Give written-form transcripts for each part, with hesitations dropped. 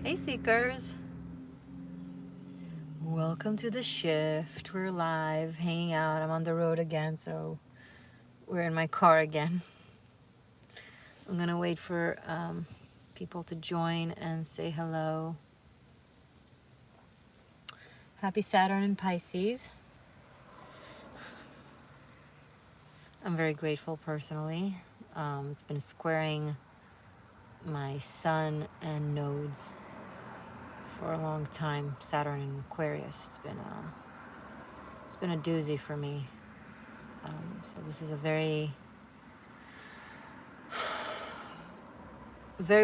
Hey Seekers, welcome to the shift. We're live, hanging out. I'm on the road again, so we're in my car again. I'm gonna wait for people to join and say hello. Happy Saturn in Pisces. I'm very grateful personally. It's been squaring my sun and nodes for a long time. Saturn in Aquarius. It's been a doozy for me. So this is a very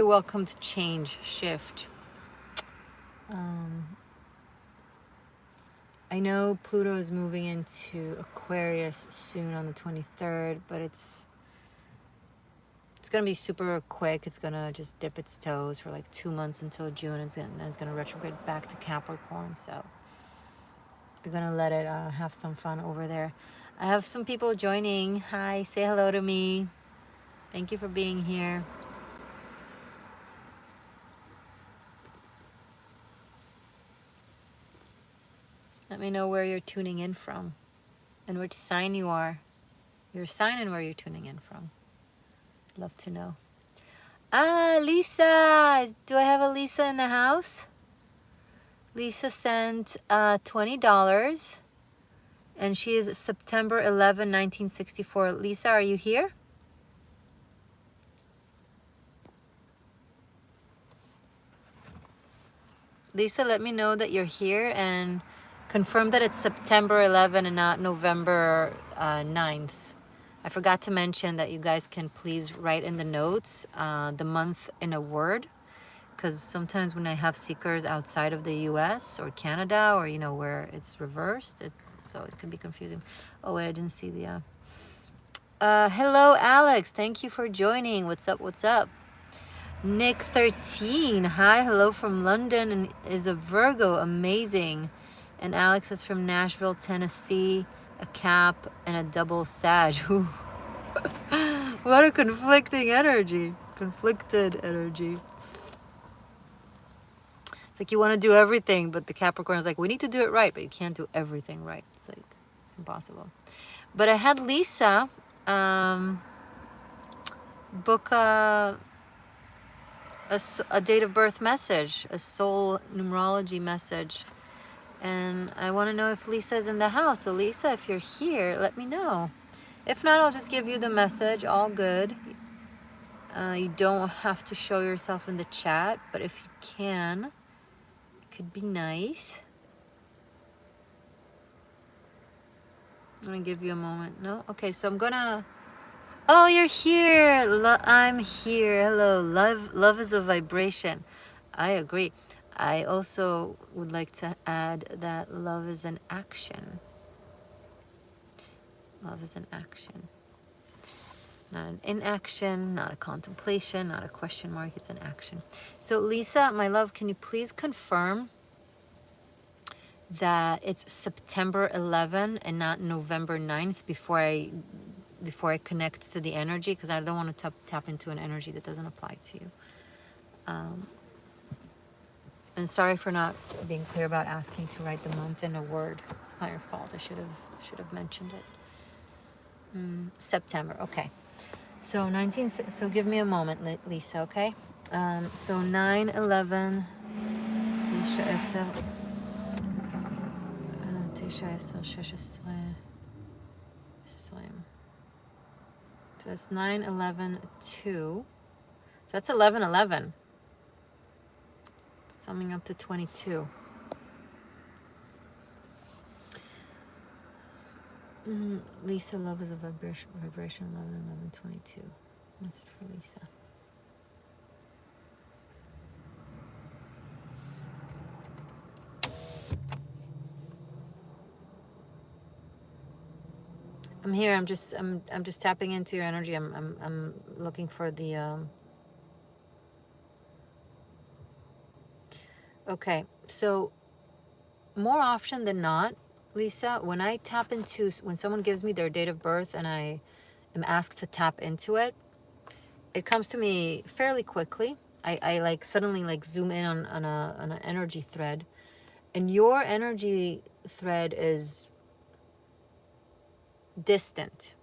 welcomed change, shift. I know Pluto is moving into Aquarius soon on the 23rd, but it's going to be super quick. It's going to just dip its toes for like 2 months until June, and then it's going to retrograde back to Capricorn. So we're going to let it have some fun over there. I have some people joining. Hi, say hello to me. Thank you for being here. Let me know where you're tuning in from and which sign you are. Your sign and where you're tuning in from. Love to know. Lisa! Do I have a Lisa in the house? Lisa sent $20. And she is September 11, 1964. Lisa, are you here? Lisa, let me know that you're here and confirm that it's September 11 and not November 9th. I forgot to mention that you guys can please write in the notes the month in a word, because sometimes when I have seekers outside of the US or Canada, or where it's reversed, so it can be confusing. Oh wait, I didn't see the hello Alex, thank you for joining. What's up? Nick 13, hi, hello from London, and is a Virgo, amazing. And Alex is from Nashville, Tennessee, a Cap and a double Sag. What a conflicted energy. It's like you want to do everything, but the Capricorn is like, we need to do it right, but you can't do everything right. It's like, it's impossible. But I had Lisa book a date of birth message, a soul numerology message. And I want to know if Lisa's in the house. So Lisa, if you're here, let me know. If not, I'll just give you the message. All good. You don't have to show yourself in the chat, but if you can, it could be nice. I'm going to give you a moment. No? Okay, so I'm going to... Oh, you're here. I'm here. Hello. Love is a vibration. I agree. I also would like to add that love is an action. Love is an action. Not an inaction, not a contemplation, not a question mark. It's an action. So Lisa, my love, can you please confirm that it's September 11 and not November 9th before I connect to the energy, because I don't want to tap into an energy that doesn't apply to you. And sorry for not being clear about asking to write the month in a word. It's not your fault. I should have mentioned it. September. Okay. So so give me a moment, Lisa, okay? So 9/11 So it's 9/11/2. So that's 11/11. Summing up to 22. Lisa, love is a vibration 11/11/22. Message for Lisa. I'm here. I'm just tapping into your energy. I'm looking for the Okay. So more often than not, Lisa, when I tap into, when someone gives me their date of birth and I am asked to tap into it, it comes to me fairly quickly. I like suddenly like zoom in on an energy thread, and your energy thread is distant.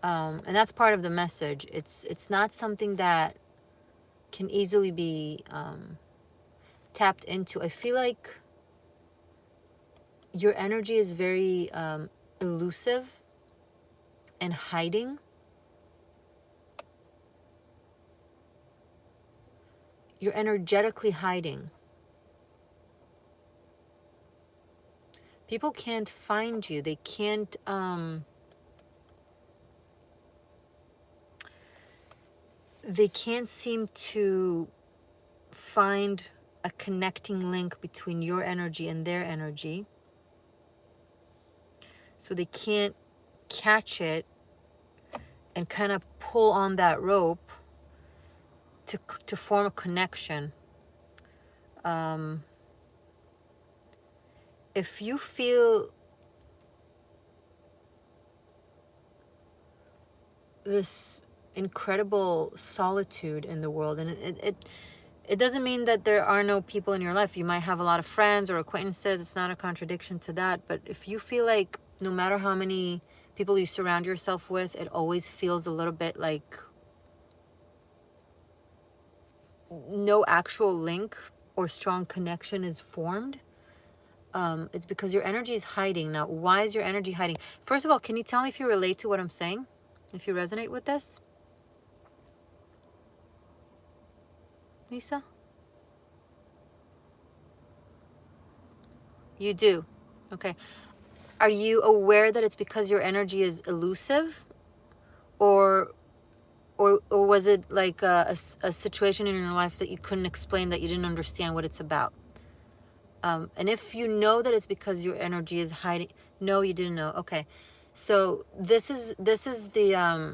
And that's part of the message. It's not something that can easily be tapped into. I feel like your energy is very elusive and hiding. You're energetically hiding. People can't find you. They can't seem to find a connecting link between your energy and their energy. So they can't catch it and kind of pull on that rope to form a connection. If you feel this incredible solitude in the world, and it doesn't mean that there are no people in your life. You might have a lot of friends or acquaintances. It's not a contradiction to that. But if you feel like no matter how many people you surround yourself with, it always feels a little bit like no actual link or strong connection is formed, it's because your energy is hiding. Now, why is your energy hiding? First of all, can you tell me if you relate to what I'm saying? If you resonate with this? Lisa? You do. Okay. Are you aware that it's because your energy is elusive, or or was it like a situation in your life that you couldn't explain, that you didn't understand what it's about? And if you know that it's because your energy is hiding, no, you didn't know. Okay, so this is the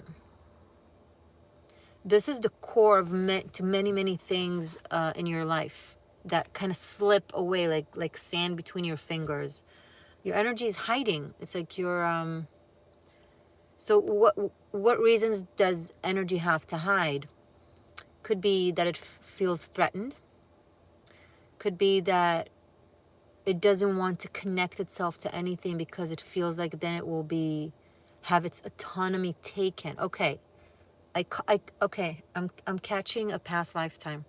core of many things in your life that kind of slip away like sand between your fingers. Your energy is hiding. It's like you're so what reasons does energy have to hide? Could be that it feels threatened. Could be that it doesn't want to connect itself to anything because it feels like then it will have its autonomy taken. Okay, I'm catching a past lifetime.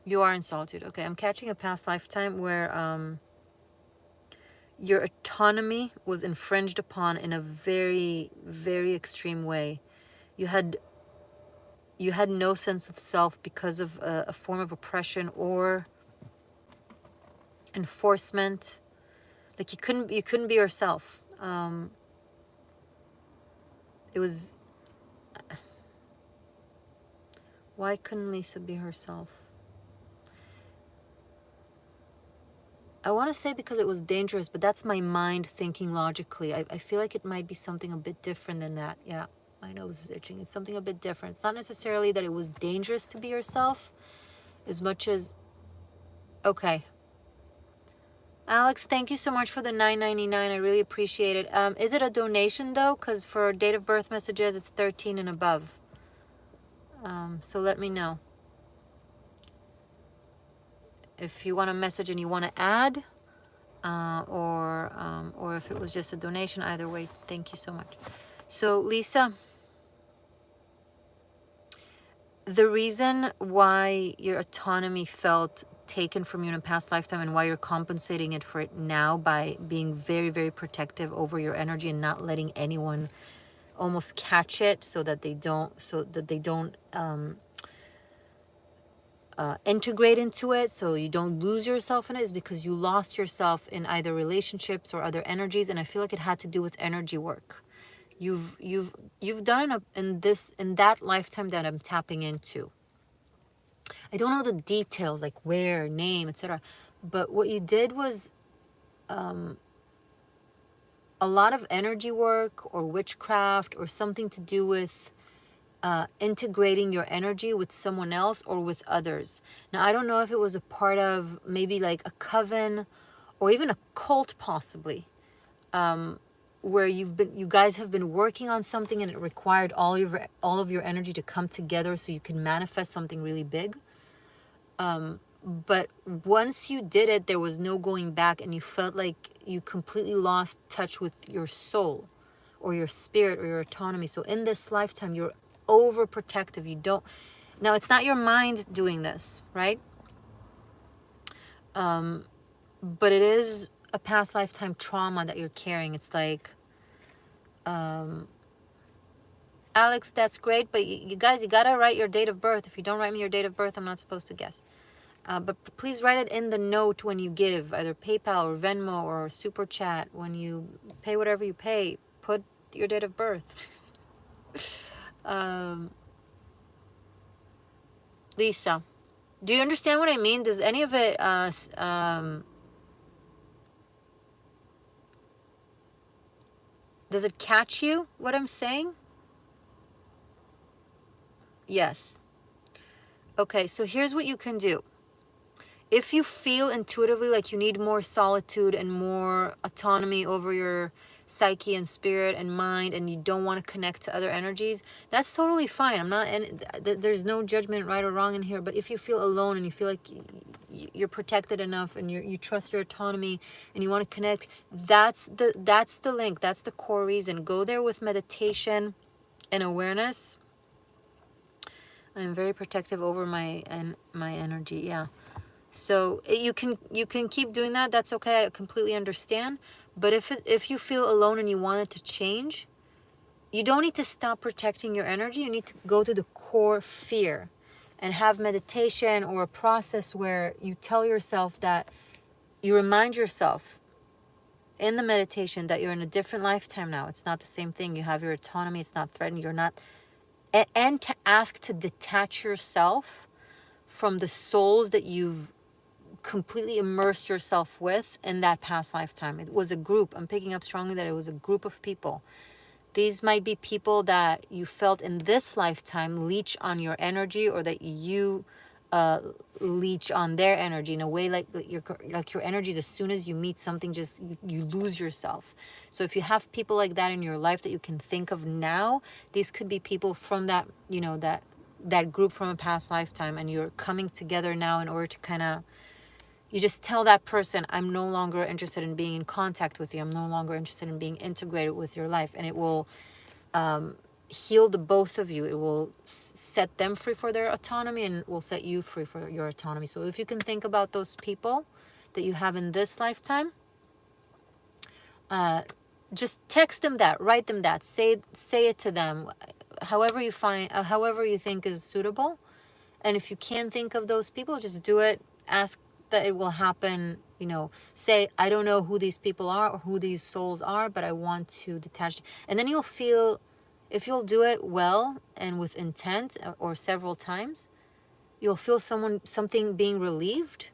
You are in solitude. Okay, I'm catching a past lifetime where your autonomy was infringed upon in a very extreme way. You had no sense of self because of a form of oppression or enforcement. Like you couldn't be yourself. It was, why couldn't Lisa be herself? I want to say because it was dangerous, but that's my mind thinking logically. I feel like it might be something a bit different than that. Yeah, my nose is itching. It's something a bit different. It's not necessarily that it was dangerous to be yourself as much as, okay. Alex, thank you so much for the $9.99. I really appreciate it. Is it a donation though? Because for date of birth messages, it's 13 and above. So let me know. If you want a message and you want to add, or if it was just a donation, either way, thank you so much. So Lisa, the reason why your autonomy felt taken from you in a past lifetime and why you're compensating it for it now by being very protective over your energy and not letting anyone almost catch it so that they don't integrate into it, so you don't lose yourself in it, is because you lost yourself in either relationships or other energies. And I feel like it had to do with energy work you've done in that lifetime that I'm tapping into. I don't know the details, like where, name, etc., but what you did was a lot of energy work or witchcraft or something to do with integrating your energy with someone else or with others. Now, I don't know if it was a part of maybe like a coven or even a cult, possibly. where you guys have been working on something and it required all of your energy to come together so you can manifest something really big. But once you did it, there was no going back, and you felt like you completely lost touch with your soul or your spirit or your autonomy. So in this lifetime, you're overprotective. You don't, now it's not your mind doing this, right? But it is a past lifetime trauma that you're carrying. It's like, Alex, that's great, but you guys, you gotta write your date of birth. If you don't write me your date of birth, I'm not supposed to guess. But please write it in the note when you give, either PayPal or Venmo or Super Chat. When you pay whatever you pay, put your date of birth. Lisa, do you understand what I mean? Does any of it, does it catch you, what I'm saying? Yes. Okay, so here's what you can do. If you feel intuitively like you need more solitude and more autonomy over your psyche and spirit and mind, and you don't want to connect to other energies, that's totally fine. I'm not, and there's no judgment right or wrong in here. But if you feel alone and you feel like you're protected enough and you trust your autonomy and you want to connect, that's the link. That's the core reason. Go there with meditation and awareness. I'm very protective over my energy. Yeah. So you can keep doing that. That's okay. I completely understand. But if you feel alone and you want it to change, you don't need to stop protecting your energy. You need to go to the core fear and have meditation or a process where you tell yourself that, you remind yourself in the meditation that you're in a different lifetime now. It's not the same thing. You have your autonomy. It's not threatened. You're not, and to ask to detach yourself from the souls that you've completely immersed yourself with in that past lifetime. It was a group. I'm picking up strongly that it was a group of people. These might be people that you felt in this lifetime leech on your energy, or that you leech on their energy in a way like your energies, as soon as you meet something, just you lose yourself. So if you have people like that in your life that you can think of now, these could be people from that, that group from a past lifetime, and you're coming together now in order to kind of, you just tell that person, I'm no longer interested in being in contact with you. I'm no longer interested in being integrated with your life. And it will heal the both of you. It will set them free for their autonomy, and it will set you free for your autonomy. So if you can think about those people that you have in this lifetime, just text them that, write them that, say it to them, however you find, however you think is suitable. And if you can't think of those people, just do it. Ask that it will happen. Say, I don't know who these people are or who these souls are, but I want to detach. And then you'll feel, if you'll do it well and with intent, or several times, you'll feel something being relieved,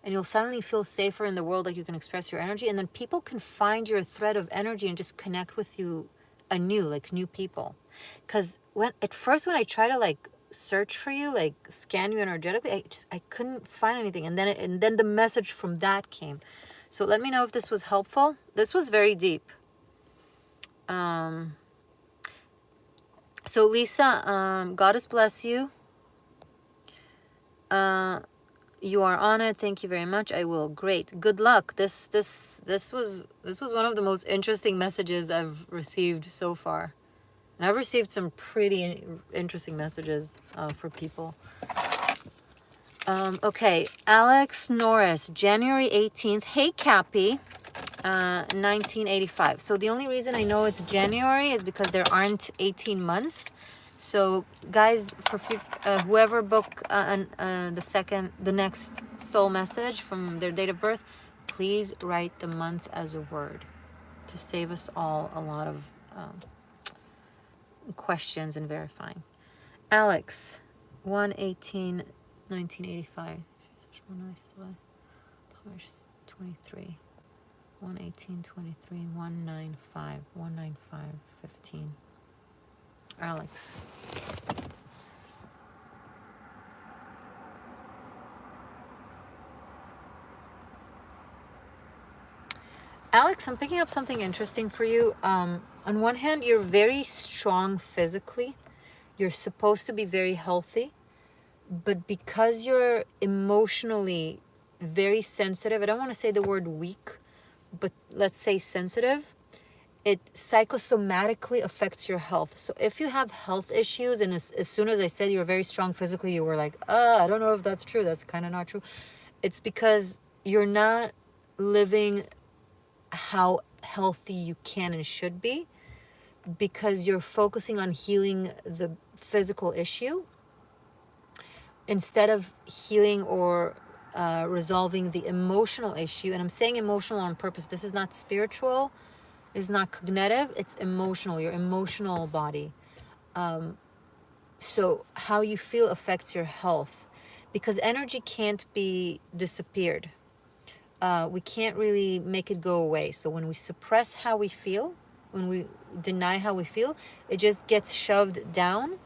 and you'll suddenly feel safer in the world, like you can express your energy. And then people can find your thread of energy and just connect with you anew, like new people. Because at first when I try to search for you, scan you energetically, I couldn't find anything. And then the message from that came. So let me know if this was helpful. This was very deep. So Lisa, Goddess bless you. You are on it. Thank you very much. I will. Great. Good luck. This was one of the most interesting messages I've received so far. And I've received some pretty interesting messages for people. Okay, Alex Norris, January 18th. Hey, Cappy, 1985. So the only reason I know it's January is because there aren't 18 months. So guys, for whoever book the next soul message from their date of birth, please write the month as a word to save us all a lot of questions and verifying. Alex, 1/18/1985. 23. 1/18/23. 195. 195/15. Alex. Alex, I'm picking up something interesting for you. On one hand, you're very strong physically. You're supposed to be very healthy. But because you're emotionally very sensitive, I don't want to say the word weak, but let's say sensitive, it psychosomatically affects your health. So if you have health issues, and as soon as I said you were very strong physically, you were like, I don't know if that's true. That's kind of not true. It's because you're not living how healthy you can and should be, because you're focusing on healing the physical issue instead of healing or resolving the emotional issue. And I'm saying emotional on purpose. This is not spiritual, it's not cognitive, it's emotional, your emotional body. So how you feel affects your health, because energy can't be disappeared. We can't really make it go away. So when we suppress how we feel, when we deny how we feel, it just gets shoved down,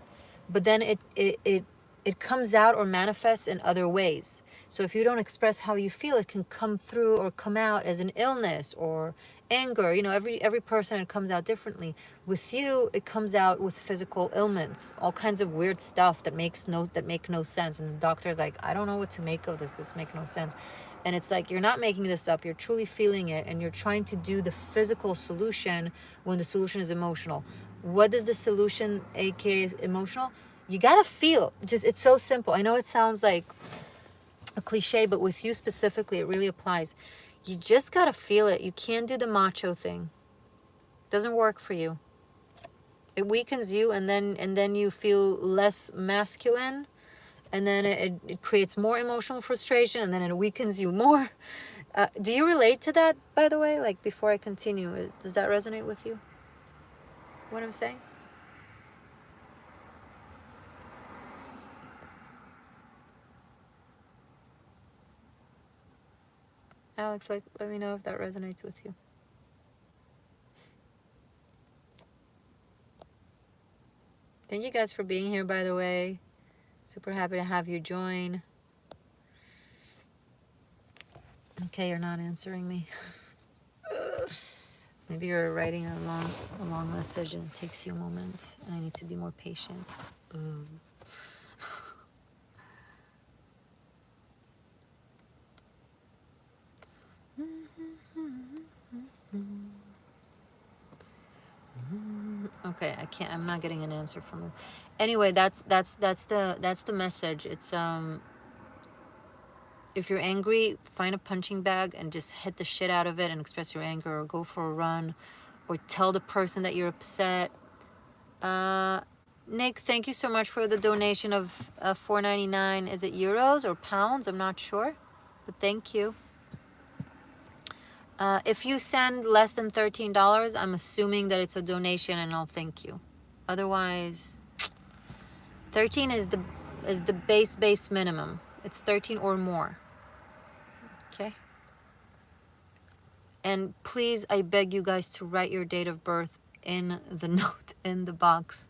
but then it comes out or manifests in other ways. So if you don't express how you feel, it can come through or come out as an illness or anger. You know, every person, it comes out differently. With you, it comes out with physical ailments, all kinds of weird stuff that make no sense. And the doctor's like, I don't know what to make of this. This makes no sense. And it's like, you're not making this up. You're truly feeling it, and you're trying to do the physical solution when the solution is emotional. What is the solution, aka emotional? You gotta feel. Just, it's so simple. I know it sounds like a cliche, but with you specifically, it really applies. You just gotta feel it. You can't do the macho thing. It doesn't work for you. It weakens you, and then you feel less masculine, and then it creates more emotional frustration, and then it weakens you more. Do you relate to that, by the way? Like, before I continue, does that resonate with you, what I'm saying? Alex, like, let me know if that resonates with you. Thank you guys for being here, by the way. Super happy to have you join. Okay, you're not answering me. Maybe you're writing a long message and it takes you a moment, and I need to be more patient. Okay, I'm not getting an answer from you. Anyway, that's the message. It's if you're angry, find a punching bag and just hit the shit out of it and express your anger, or go for a run, or tell the person that you're upset. Nick, thank you so much for the donation of $4.99. Is it euros or pounds? I'm not sure, but thank you. If you send less than $13, I'm assuming that it's a donation, and I'll thank you. Otherwise, 13 is the base minimum. It's 13 or more. Okay? And please, I beg you guys to write your date of birth in the note, in the box.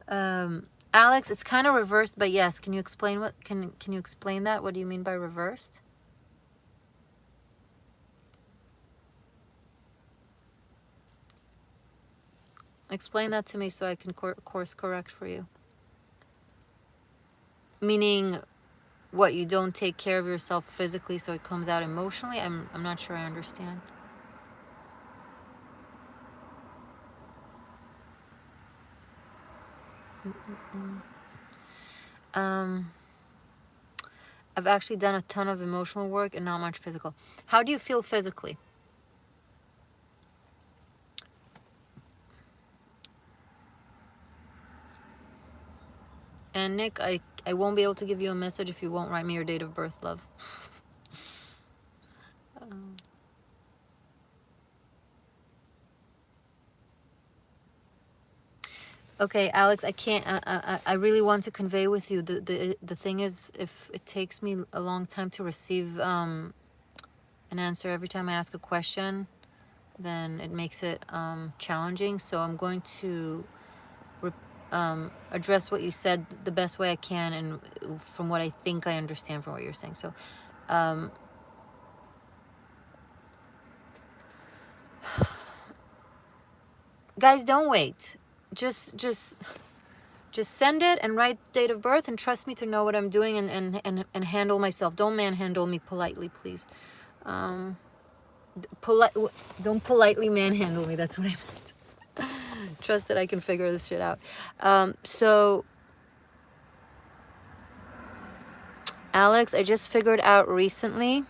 Alex, it's kind of reversed, but yes, can you explain can you explain that? What do you mean by reversed? Explain that to me so I can course correct for you. Meaning, what, you don't take care of yourself physically, so it comes out emotionally? I'm not sure I understand. I've actually done a ton of emotional work and not much physical. How do you feel physically? And Nick, I won't be able to give you a message if you won't write me your date of birth, love. Okay, Alex, I can't. I really want to convey with you. The thing is, if it takes me a long time to receive an answer every time I ask a question, then it makes it challenging. So I'm going to address what you said the best way I can, and from what I think I understand from what you're saying. So Guys, don't wait. Just send it and write date of birth and trust me to know what I'm doing and handle myself. Don't manhandle me politely, please. Um, polite, don't politely manhandle me. That's what I meant. Trust that I can figure this shit out. So, Alex, I just figured out recently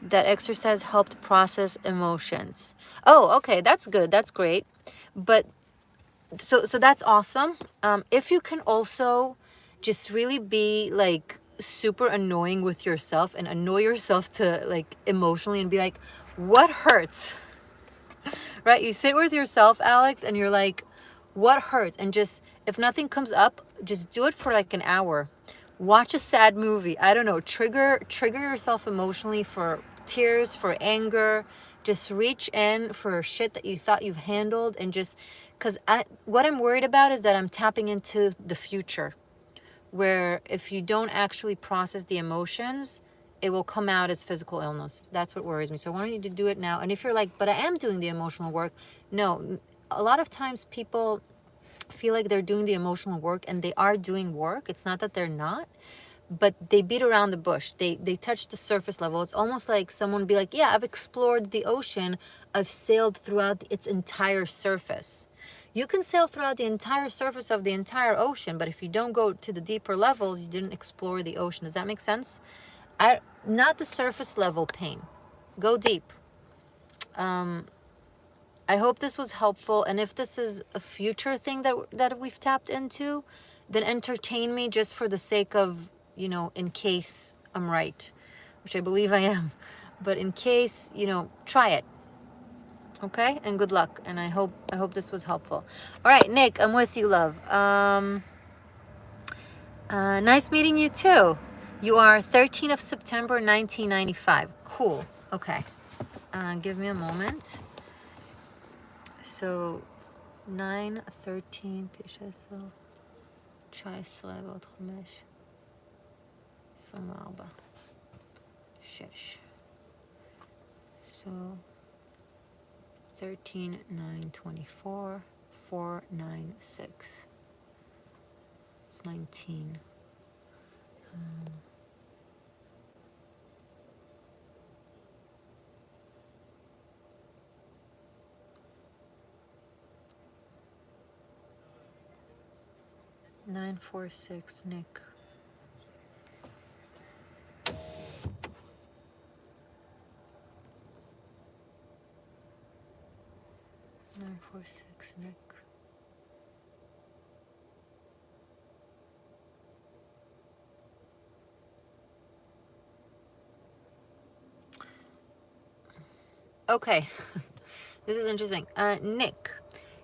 that exercise helped process emotions. Oh, okay, that's good. That's great. But so that's awesome. If you can also just really be like super annoying with yourself and annoy yourself to like emotionally and be like, what hurts? Right? You sit with yourself, Alex, and you're like, what hurts? And just, if nothing comes up, just do it for like an hour. Watch a sad movie. I don't know, trigger yourself emotionally for tears, for anger. Just reach in for shit that you thought you've handled and just, because what I'm worried about is that I'm tapping into the future where if you don't actually process the emotions, it will come out as physical illness. That's what worries me. So I want you to do it now. And if you're like, but I am doing the emotional work, no. A lot of times people feel like they're doing the emotional work and they are doing work. It's not that they're not, but they beat around the bush. They touch the surface level. It's almost like someone be like, yeah, I've explored the ocean. I've sailed throughout its entire surface. You can sail throughout the entire surface of the entire ocean, but if you don't go to the deeper levels, you didn't explore the ocean. Does that make sense? Not the surface level pain. Go deep. I hope this was helpful. And if this is a future thing that we've tapped into, then entertain me just for the sake of, in case I'm right, which I believe I am. But in case, try it. Okay? And good luck. And I hope this was helpful. All right, Nick, I'm with you, love. Nice meeting you too. You are 13th of September, 1995. Cool. Okay. Give me a moment. So 9, 13, 19, 19 ועוד 5, 24, 6. So 13, 9, 24, 4, 9, 6. It's 19. 946, Nick. 946, Nick. Okay, this is interesting. Nick,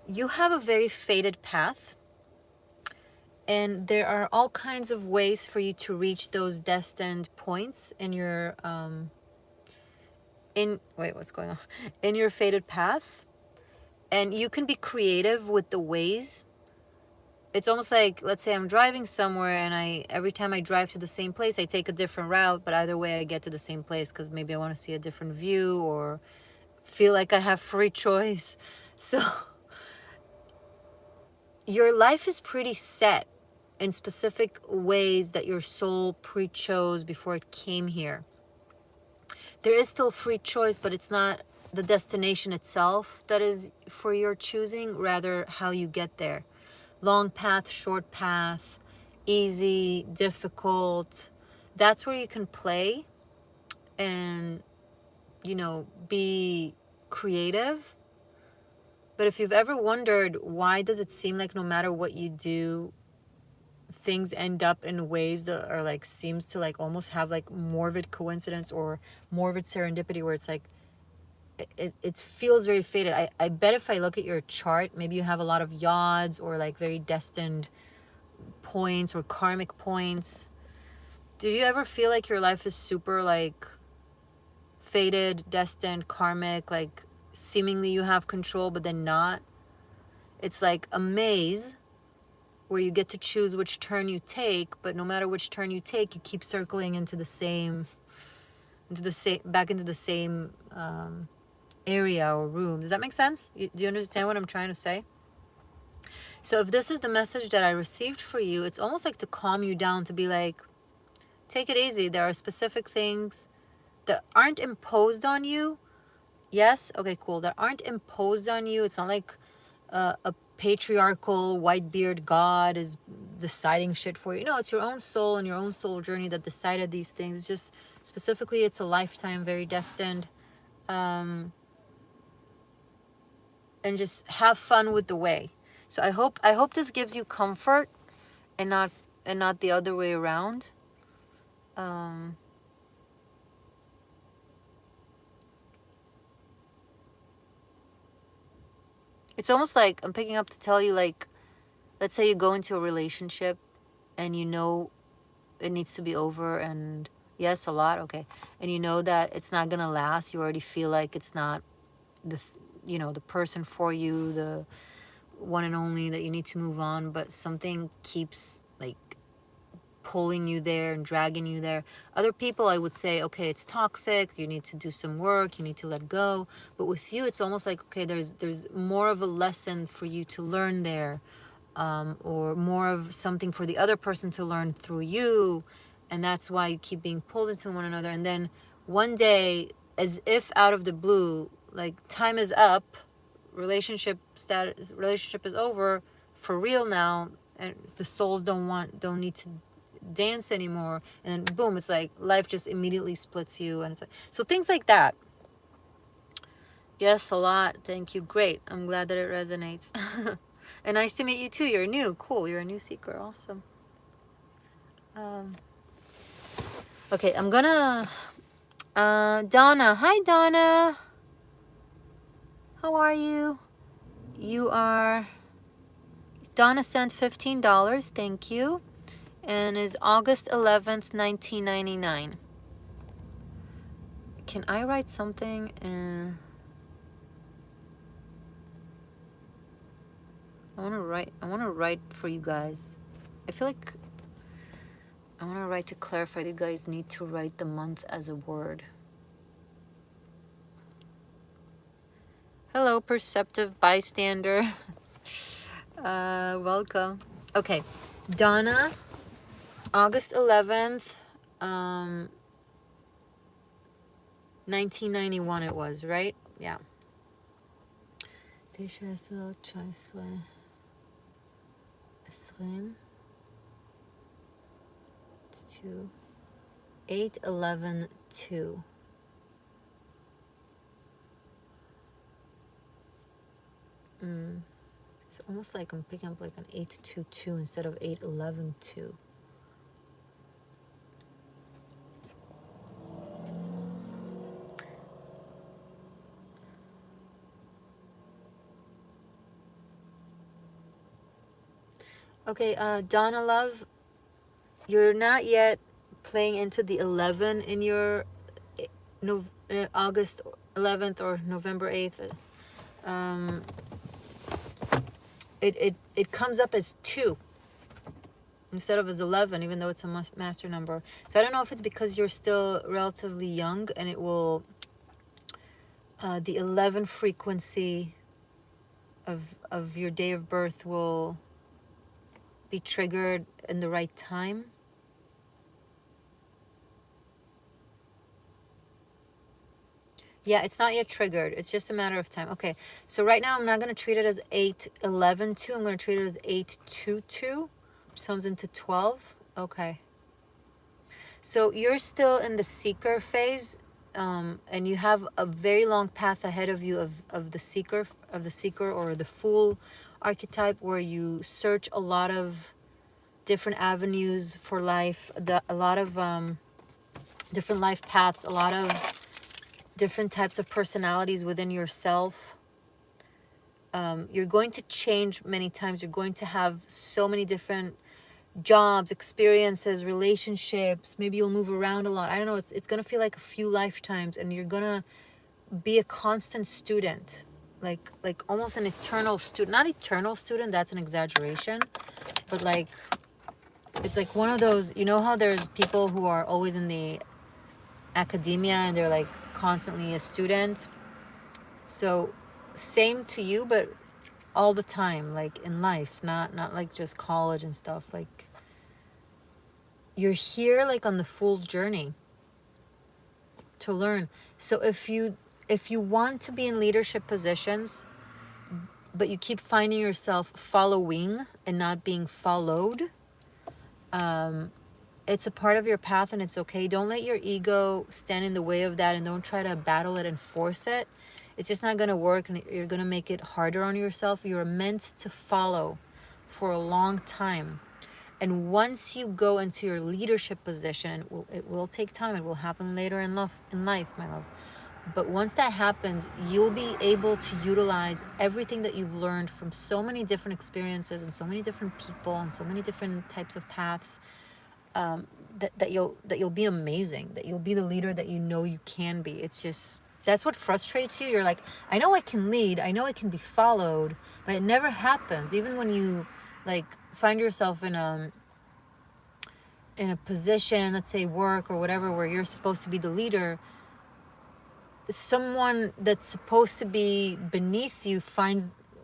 you have a very fated path. And there are all kinds of ways for you to reach those destined points in your what's going on? In your fated path. And you can be creative with the ways. It's almost like, let's say I'm driving somewhere and every time I drive to the same place, I take a different route, but either way I get to the same place because maybe I want to see a different view or feel like I have free choice. So your life is pretty set in specific ways that your soul pre-chose before it came here. There is still free choice, but it's not the destination itself that is for your choosing, rather how you get there. Long path, short path, easy, difficult. That's where you can play and, be creative. But if you've ever wondered, why does it seem like no matter what you do, things end up in ways that are like, seems to like almost have like morbid coincidence or morbid serendipity, where it's like, it feels very fated. I bet if I look at your chart, maybe you have a lot of yods or like very destined points or karmic points. Do you ever feel like your life is super like fated, destined, karmic, like seemingly you have control but then not? It's like a maze where you get to choose which turn you take, but no matter which turn you take, you keep circling back into the same area or room. Does that make sense? Do you understand what I'm trying to say? So if this is the message that I received for you, it's almost like to calm you down, to be like, take it easy. There are specific things that aren't imposed on you. Yes? Okay, cool. That aren't imposed on you. It's not like a patriarchal white beard God is deciding shit for you. No, it's your own soul and your own soul journey that decided these things. It's just specifically, it's a lifetime, very destined. And just have fun with the way. So I hope this gives you comfort and not the other way around. It's almost like I'm picking up to tell you, like, let's say you go into a relationship and you know it needs to be over, and yes, a lot, okay, and you know that it's not gonna last. You already feel like it's not the the person for you, the one and only, that you need to move on, but something keeps like pulling you there and dragging you there. Other people, I would say, okay, it's toxic, you need to do some work, you need to let go. But with you, it's almost like, okay, there's more of a lesson for you to learn there, or more of something for the other person to learn through you, and that's why you keep being pulled into one another. And then one day, as if out of the blue, like, time is up, relationship is over for real now, and the souls don't need to dance anymore, and then boom, it's like life just immediately splits you. And it's like, so things like that. Yes, a lot. Thank you. Great. I'm glad that it resonates. And nice to meet you too. You're new. Cool. You're a new seeker. Awesome. Okay, I'm gonna Donna. Hi, Donna. How are you? You are Donna sent $15. Thank you. And is August 11th, 1999. Can I write something? I want to write for you guys. I feel like I want to write to clarify. You guys need to write the month as a word. Hello, perceptive bystander. Welcome. Okay, Donna, August 11th, 1991 it was, right? Yeah. 8/11/2. It's almost like I'm picking up like an 822 instead of 8/11/2. Okay, Donna Love, you're not yet playing into the 11 in your August 11th or November 8th. It comes up as 2 instead of as 11, even though it's a master number. So I don't know if it's because you're still relatively young, and it will the 11 frequency of your day of birth will be triggered in the right time. Yeah, it's not yet triggered. It's just a matter of time. Okay, so right now I'm not going to treat it as 8/11/2. I'm going to treat it as 8/2/2, which comes into 12. Okay. So you're still in the seeker phase, and you have a very long path ahead of you of the seeker or the fool archetype, where you search a lot of different avenues for life, a lot of different life paths, a lot of different types of personalities within yourself. You're going to change many times. You're going to have so many different jobs, experiences, relationships. Maybe you'll move around a lot. I don't know. It's going to feel like a few lifetimes, and you're going to be a constant student, like almost an eternal student. Not eternal student, that's an exaggeration, but like, it's like one of those, you know how there's people who are always in the academia and they're like constantly a student. So same to you, but all the time, like in life, not like just college and stuff. Like you're here like on the fool's journey to learn. So if you want to be in leadership positions, but you keep finding yourself following and not being followed, it's a part of your path and it's okay. Don't let your ego stand in the way of that, and don't try to battle it and force it. It's just not going to work, and you're going to make it harder on yourself. You're meant to follow for a long time. And once you go into your leadership position, it will take time. It will happen later in life, my love. But once that happens, you'll be able to utilize everything that you've learned from so many different experiences and so many different people and so many different types of paths, that you'll be amazing, that you'll be the leader that you know you can be. It's just, that's what frustrates you. You're like, I know I can lead, I know I can be followed, but it never happens. Even when you like find yourself in a position, let's say work or whatever, where you're supposed to be the leader, someone that's supposed to be beneath you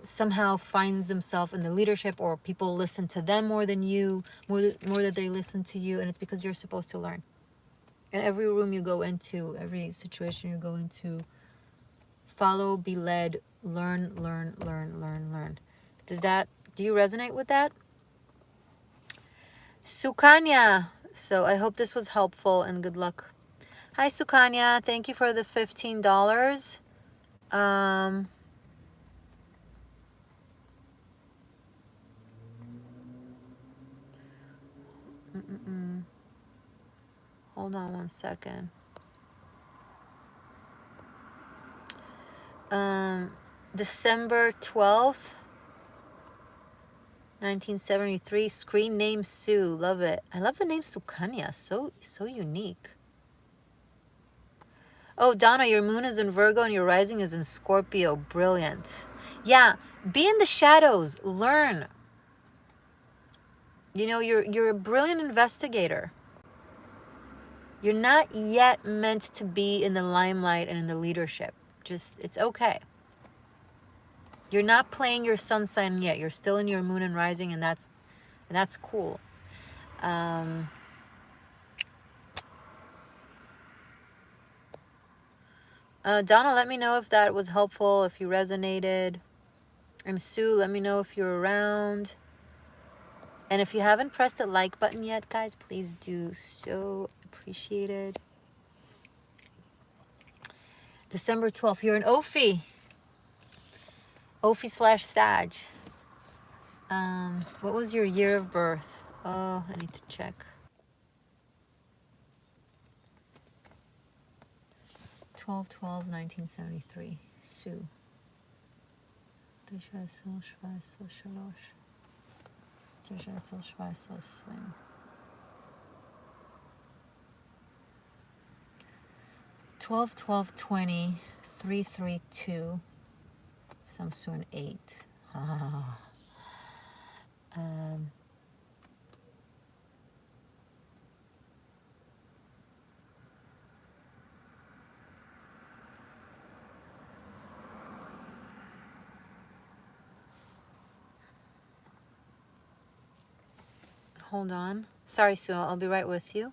somehow finds themselves in the leadership, or people listen to them more than you, more than they listen to you. And it's because you're supposed to learn. In every room you go into, every situation you go into, follow, be led, learn, learn, learn, learn, learn. Do you resonate with that? Sukanya. So I hope this was helpful, and good luck. Hi, Sukanya. Thank you for the $15. Hold on one second. December 12th, 1973. Screen name Sue. Love it. I love the name Sukanya. So unique. Oh, Donna, your moon is in Virgo and your rising is in Scorpio. Brilliant. Yeah, be in the shadows. Learn. You know, you're a brilliant investigator. You're not yet meant to be in the limelight and in the leadership. Just, it's okay. You're not playing your sun sign yet. You're still in your moon and rising, and that's cool. Donna, let me know if that was helpful, if you resonated. And Sue, let me know if you're around. And if you haven't pressed the like button yet, guys, please do. So appreciated. December 12th, you're an Ophi. Ophi/Sag. What was your year of birth? Oh, I need to check. 12/12/1973. Sue. 12/12/20. 332. Some soon 8. Hold on. Sorry, Sue. I'll be right with you.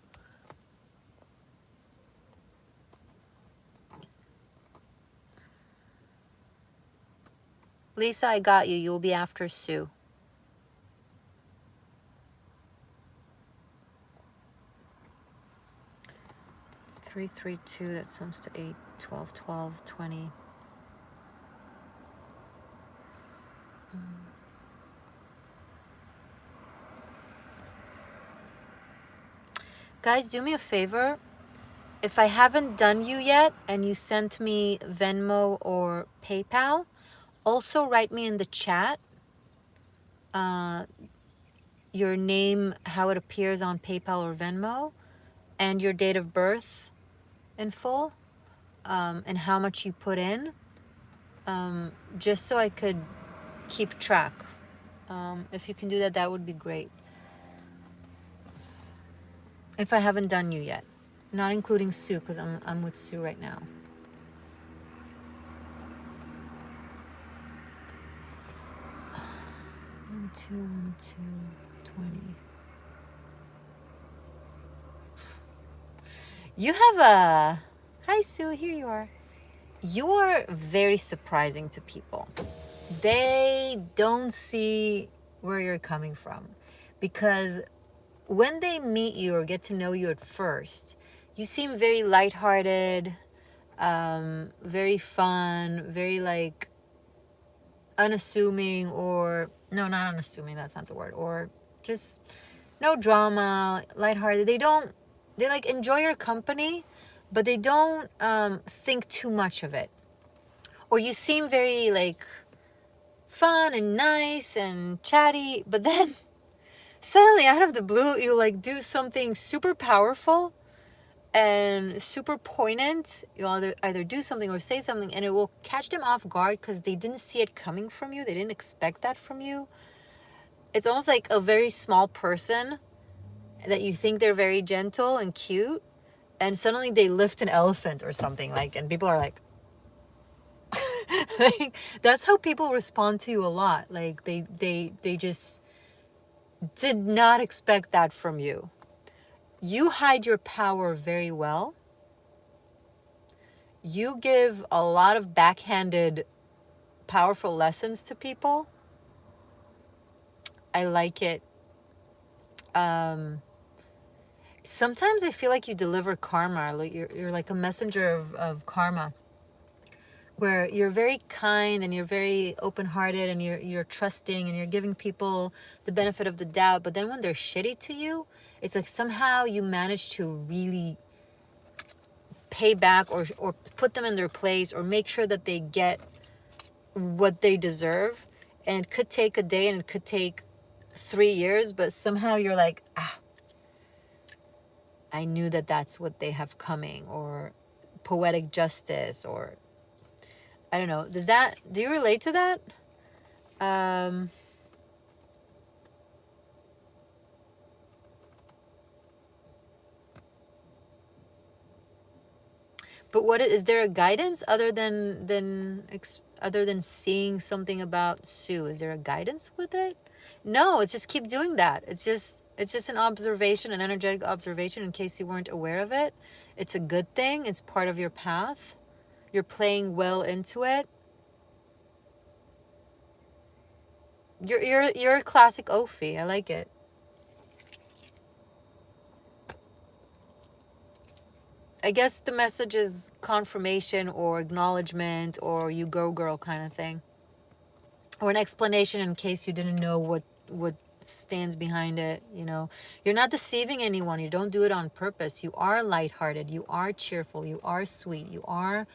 Lisa, I got you. You'll be after Sue. Three, 3, 2. That sums to 8. 12, 12, 20. Guys, do me a favor. If I haven't done you yet and you sent me Venmo or PayPal, also write me in the chat your name, how it appears on PayPal or Venmo, and your date of birth in full, and how much you put in, just so I could keep track. If you can do that, that would be great. If I haven't done you yet, not including Sue, because I'm with Sue right now. 20. You have a... Hi, Sue. Here you are. You are very surprising to people. They don't see where you're coming from. Because when they meet you or get to know you at first, you seem very lighthearted, very fun, very like unassuming, or no, not unassuming, that's not the word, or just no drama, lighthearted. They like enjoy your company, but they don't think too much of it. Or you seem very like fun and nice and chatty, but then suddenly out of the blue you like do something super powerful and super poignant. You either do something or say something, and it will catch them off guard because they didn't see it coming from you. They didn't expect that from you. It's almost like a very small person that you think they're very gentle and cute, and suddenly they lift an elephant or something, like, and people are like, like, that's how people respond to you a lot. Like they just did not expect that from you. You hide your power very well. You give a lot of backhanded powerful lessons to people. I like it. Sometimes I feel like you deliver karma. Like you're like a messenger of karma, where you're very kind and you're very open-hearted and you're trusting and you're giving people the benefit of the doubt. But then when they're shitty to you, it's like somehow you manage to really pay back or put them in their place or make sure that they get what they deserve. And it could take a day and it could take 3 years, but somehow you're like, I knew that that's what they have coming, or poetic justice, or I don't know. Do you relate to that? But what is there a guidance other than seeing something about Sue? Is there a guidance with it? No, it's just keep doing that. It's just an observation, an energetic observation in case you weren't aware of it. It's a good thing. It's part of your path. You're playing well into it. You're a classic Ophi. I like it. I guess the message is confirmation or acknowledgement or you go girl kind of thing. Or an explanation in case you didn't know what stands behind it, you know. You're not deceiving anyone. You don't do it on purpose. You are lighthearted. You are cheerful. You are sweet. You are,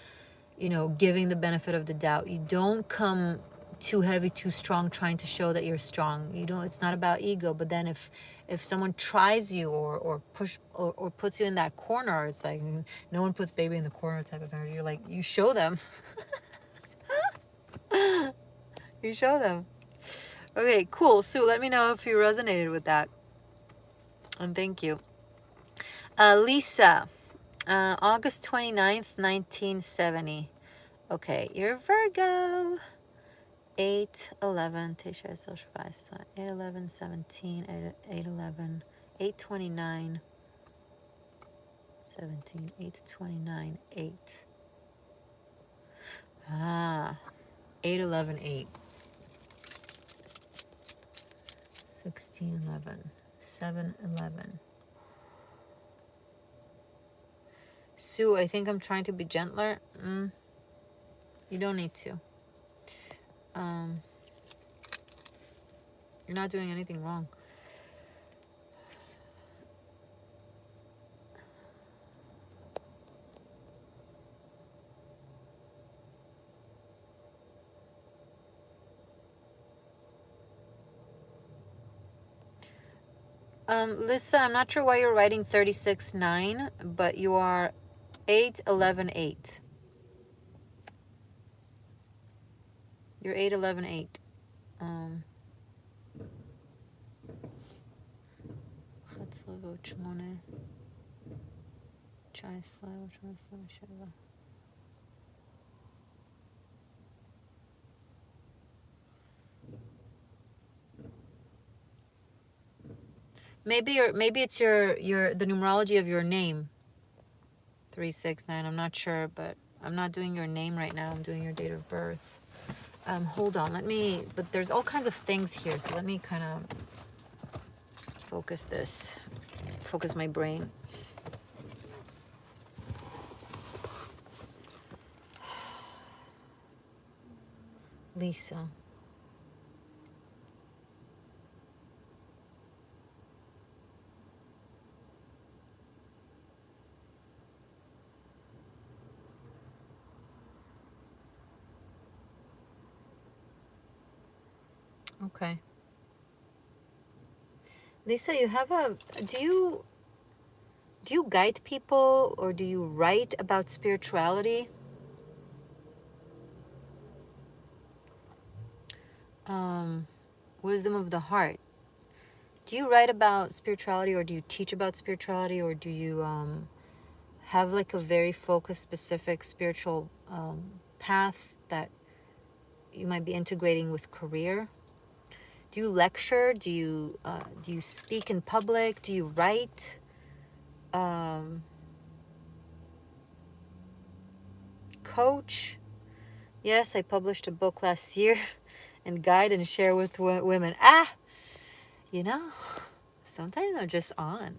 giving the benefit of the doubt. You don't come too heavy, too strong, trying to show that you're strong. It's not about ego. But then if someone tries you or push or puts you in that corner, it's like no one puts baby in the corner type of energy. You're like, you show them. You show them. Okay, cool. Sue, let me know if you resonated with that. And thank you. Lisa, August 29th, 1970. Okay, you're Virgo. 8, 11, Tisha, social 5, so 8, 11, 17, 8, 11, 8, 29, 17, 8, 29, 8. 8, 11, 8. 16, 11, 7, 11. Sue, I think I'm trying to be gentler. You don't need to. You're not doing anything wrong. Lisa, I'm not sure why you're writing 36-9, but you are 8, 11, 8. You're 8, 11, 8. maybe it's the numerology of your name. 369. I'm not sure, but I'm not doing your name right now. I'm doing your date of birth. Hold on. But there's all kinds of things here. So let me kind of focus my brain. Lisa. Okay. Lisa, do you guide people, or do you write about spirituality? Wisdom of the heart. Do you write about spirituality, or do you teach about spirituality, or do you have like a very focused, specific spiritual path that you might be integrating with career? Do you lecture? Do you speak in public? Do you write? Coach? Yes, I published a book last year and guide and share with women. You know, sometimes I'm just on.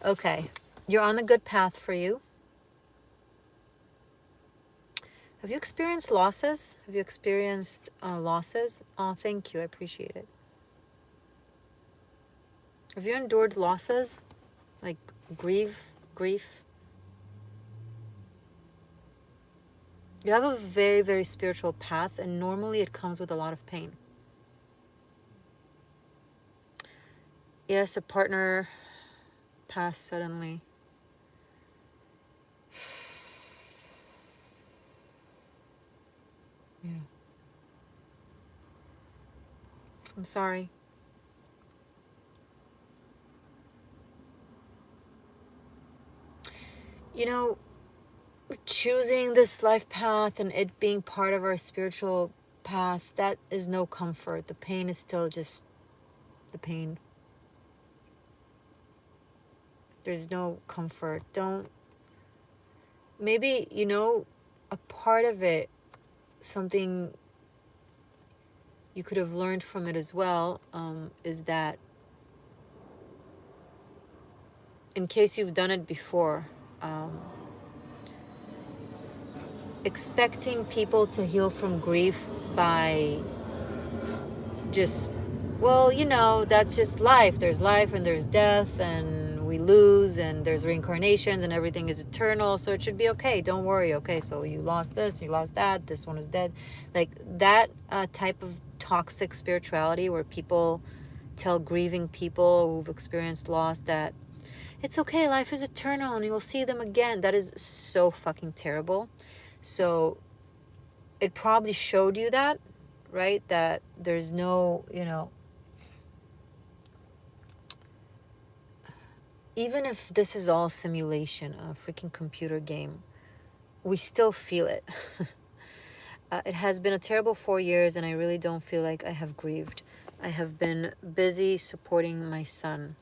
Okay, you're on the good path for you. Have you experienced losses? Have you experienced losses? Oh, thank you. I appreciate it. Have you endured losses? Like grief? You have a very, very spiritual path, and normally it comes with a lot of pain. Yes, a partner passed suddenly. Yeah. I'm sorry. You know, choosing this life path and it being part of our spiritual path, that is no comfort. The pain is still just the pain. There's no comfort. Maybe, a part of it, something you could have learned from it as well, is that in case you've done it before, expecting people to heal from grief by just, that's just life. There's life and there's death and we lose and there's reincarnations and everything is eternal. So it should be okay. Don't worry. Okay, so you lost this, you lost that. This one is dead. Like that type of toxic spirituality where people tell grieving people who've experienced loss that it's okay, life is eternal and you'll see them again. That is so fucking terrible. So it probably showed you that, right? That there's no, even if this is all simulation, a freaking computer game, we still feel it. It has been a terrible 4 years and I really don't feel like I have grieved. I have been busy supporting my son.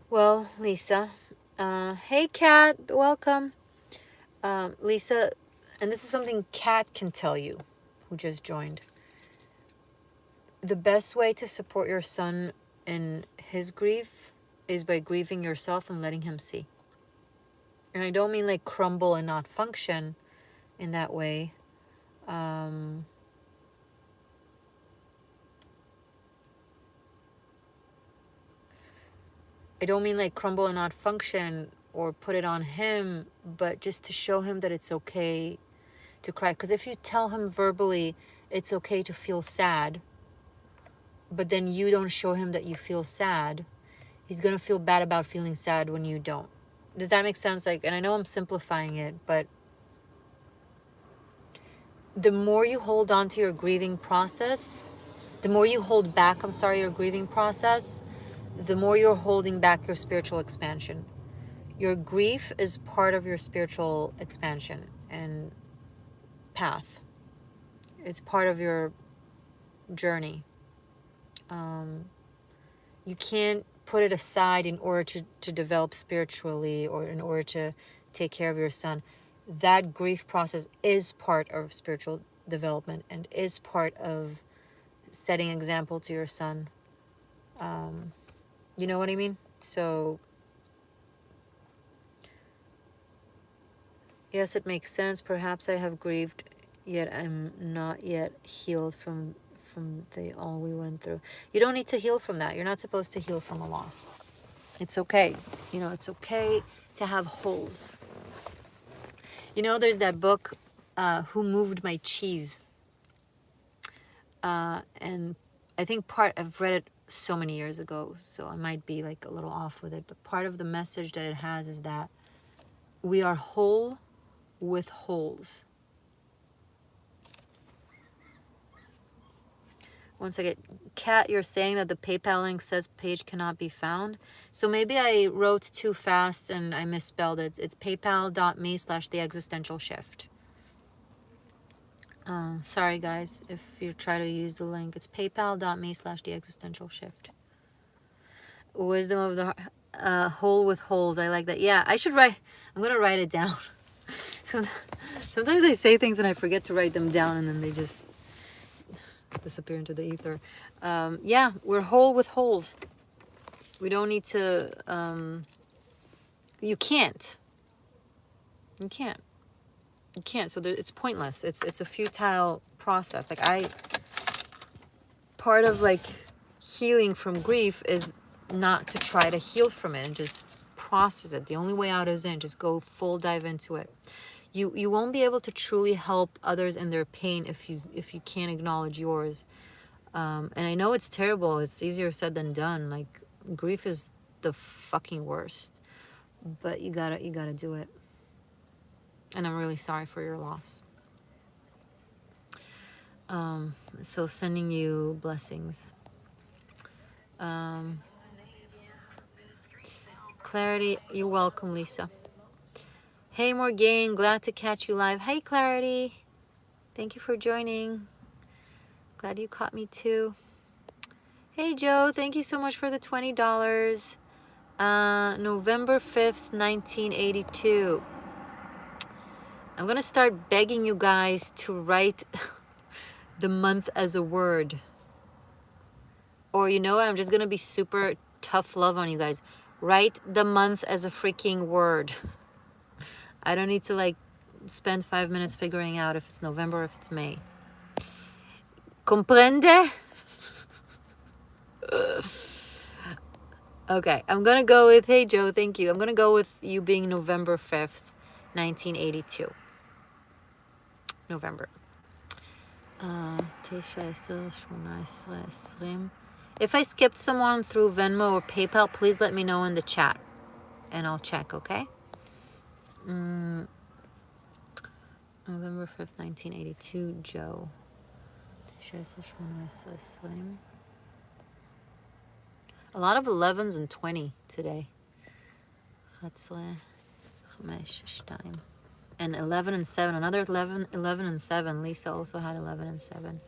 Well, Lisa, hey Kat, welcome. Lisa, and this is something Kat can tell you, who just joined. The best way to support your son in his grief is by grieving yourself and letting him see. And I don't mean like crumble and not function in that way. I don't mean like crumble and not function or put it on him, but just to show him that it's okay to cry. Because if you tell him verbally it's okay to feel sad, but then you don't show him that you feel sad, he's going to feel bad about feeling sad when you don't. Does that make sense? And I know I'm simplifying it, but the more you hold on to your grieving process, the more you hold back, your grieving process, the more you're holding back your spiritual expansion. Your grief is part of your spiritual expansion and path. It's part of your journey. you can't put it aside in order to develop spiritually or in order to take care of your son. That grief process is part of spiritual development and is part of setting example to your son. You know what I mean? So yes, it makes sense. Perhaps I have grieved, yet I'm not yet healed from the all we went through. You don't need to heal from that. You're not supposed to heal from a loss. It's okay. You know, it's okay to have holes. You know, there's that book, Who Moved My Cheese? And I think I've read it so many years ago, so I might be like a little off with it. But part of the message that it has is that we are whole with holes. One second. Kat, you're saying that the PayPal link says page cannot be found. So maybe I wrote too fast and I misspelled it. It's paypal.me/theexistentialshift. Sorry guys, if you try to use the link, it's paypal.me/theexistentialshift. Wisdom of the hole with holes. I like that. Yeah, I should write. I'm gonna write it down. Sometimes I say things and I forget to write them down, and then they just disappear into the ether. Yeah, we're whole with holes. We don't need to. You can't. You can't. You can't. So it's pointless. It's a futile process. Part of like healing from grief is not to try to heal from it and just process it. The only way out is in. Just go full dive into it. You won't be able to truly help others in their pain if you can't acknowledge yours. And I know it's terrible. It's easier said than done. Like, grief is the fucking worst. But you gotta do it. And I'm really sorry for your loss. So sending you blessings. Clarity, you're welcome, Lisa. Hey, Morgainne, glad to catch you live. Hey, Clarity. Thank you for joining. Glad you caught me too. Hey, Joe, thank you so much for the $20. November 5th, 1982. I'm going to start begging you guys to write the month as a word. Or you know what? I'm just going to be super tough love on you guys. Write the month as a freaking word. I don't need to like spend 5 minutes figuring out if it's November or if it's May. Comprende? Okay, I'm going to go with, hey Joe, thank you. I'm going to go with you being November 5th, 1982. November. If I skipped someone through Venmo or PayPal, please let me know in the chat and I'll check, okay? November 5th, 1982, Joe. A lot of 11s and 20 today. And 11 and 7. Another 11 and 7. Lisa also had 11 and 7.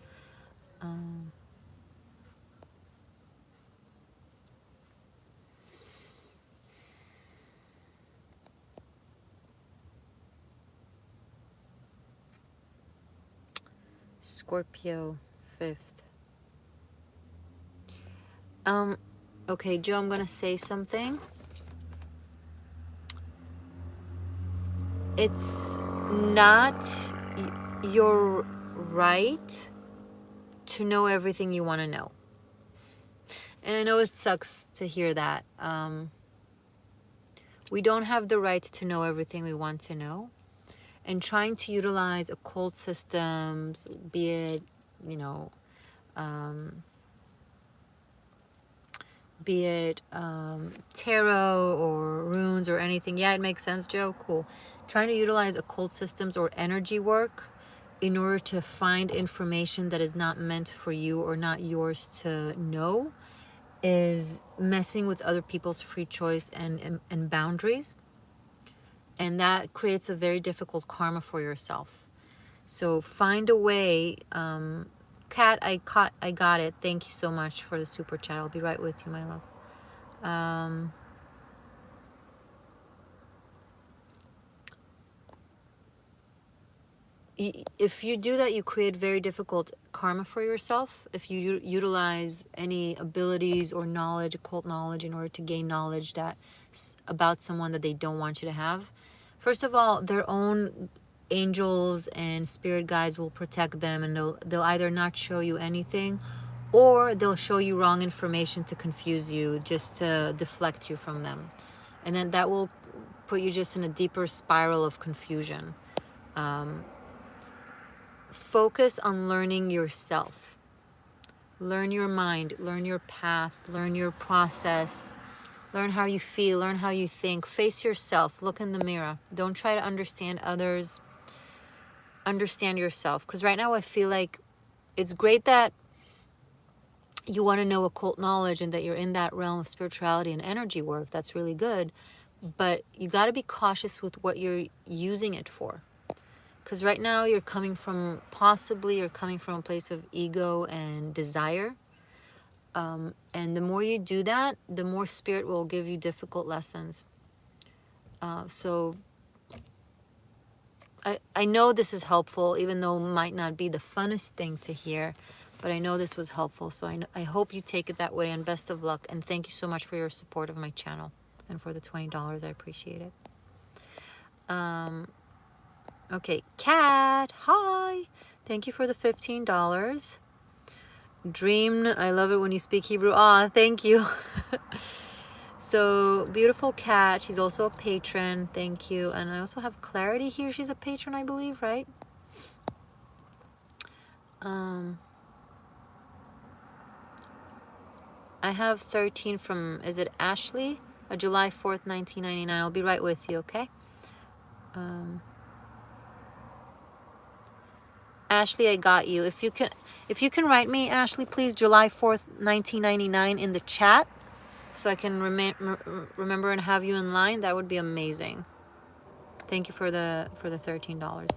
Scorpio 5th. Okay, Joe, I'm going to say something. It's not your right to know everything you want to know. And I know it sucks to hear that. We don't have the right to know everything we want to know. And trying to utilize occult systems, be it, tarot or runes or anything. Yeah, it makes sense, Joe. Cool. Trying to utilize occult systems or energy work in order to find information that is not meant for you or not yours to know is messing with other people's free choice and boundaries. And that creates a very difficult karma for yourself. So find a way Kat, I got it. Thank you so much for the super chat. I'll be right with you, my love. If you do that, you create very difficult karma for yourself. If you utilize any abilities or knowledge, occult knowledge, in order to gain knowledge about someone that they don't want you to have, first of all, their own angels and spirit guides will protect them, and they'll either not show you anything, or they'll show you wrong information to confuse you, just to deflect you from them, and then that will put you just in a deeper spiral of confusion. Focus on learning yourself. Learn your mind, learn your path, learn your process, learn how you feel, learn how you think. Face yourself, look in the mirror. Don't try to understand others. Understand yourself. Because right now I feel like it's great that you want to know occult knowledge and that you're in that realm of spirituality and energy work. That's really good. But you got to be cautious with what you're using it for. Because right now you're coming from a place of ego and desire. And the more you do that, the more spirit will give you difficult lessons. So I know this is helpful, even though it might not be the funnest thing to hear. But I know this was helpful. So I hope you take it that way, and best of luck. And thank you so much for your support of my channel and for the $20. I appreciate it. Okay, Kat, hi. Thank you for the $15. Dream, I love it when you speak Hebrew. Aw, thank you. So, beautiful Kat. She's also a patron. Thank you. And I also have Clarity here. She's a patron, I believe, right? I have 13 from, is it Ashley? July 4th, 1999. I'll be right with you, okay? Ashley, I got you. If you can write me, Ashley, please, July 4th, 1999 in the chat, so I can remember and have you in line. That would be amazing. Thank you for the $13.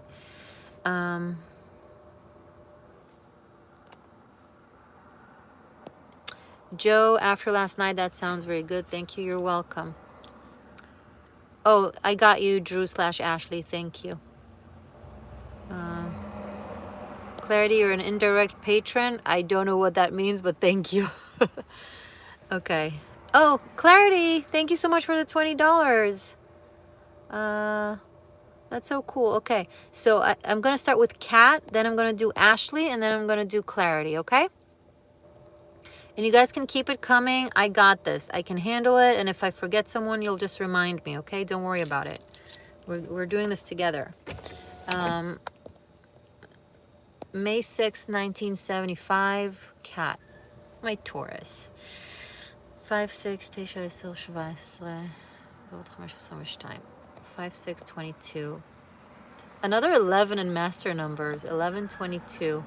Joe, after last night, that sounds very good. Thank you. You're welcome. Oh, I got you, Drew/Ashley. Thank you. Clarity, you're an indirect patron. I don't know what that means, but thank you. Okay. Oh, Clarity, thank you so much for the $20. That's so cool. Okay, so I'm going to start with Kat, then I'm going to do Ashley, and then I'm going to do Clarity, okay? And you guys can keep it coming. I got this. I can handle it, and if I forget someone, you'll just remind me, okay? Don't worry about it. We're doing this together. May 6, 1975, Kat, my Taurus. 5-6, 9, 17, 5-6, 22. Another 11 in master numbers. 11, 22.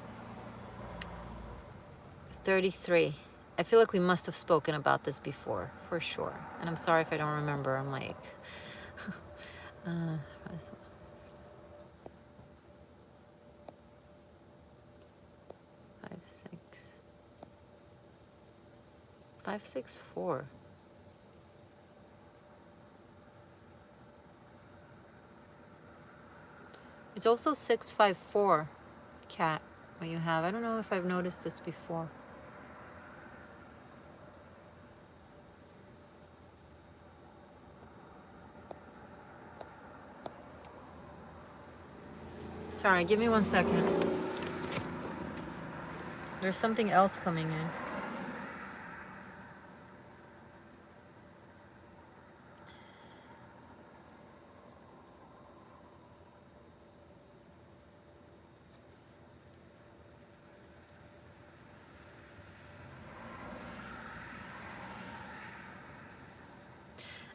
33. I feel like we must have spoken about this before, for sure. And I'm sorry if I don't remember. I'm like... 5-6-4. It's also 6-5-4, Kat, what you have. I don't know if I've noticed this before. Sorry, give me 1 second. There's something else coming in.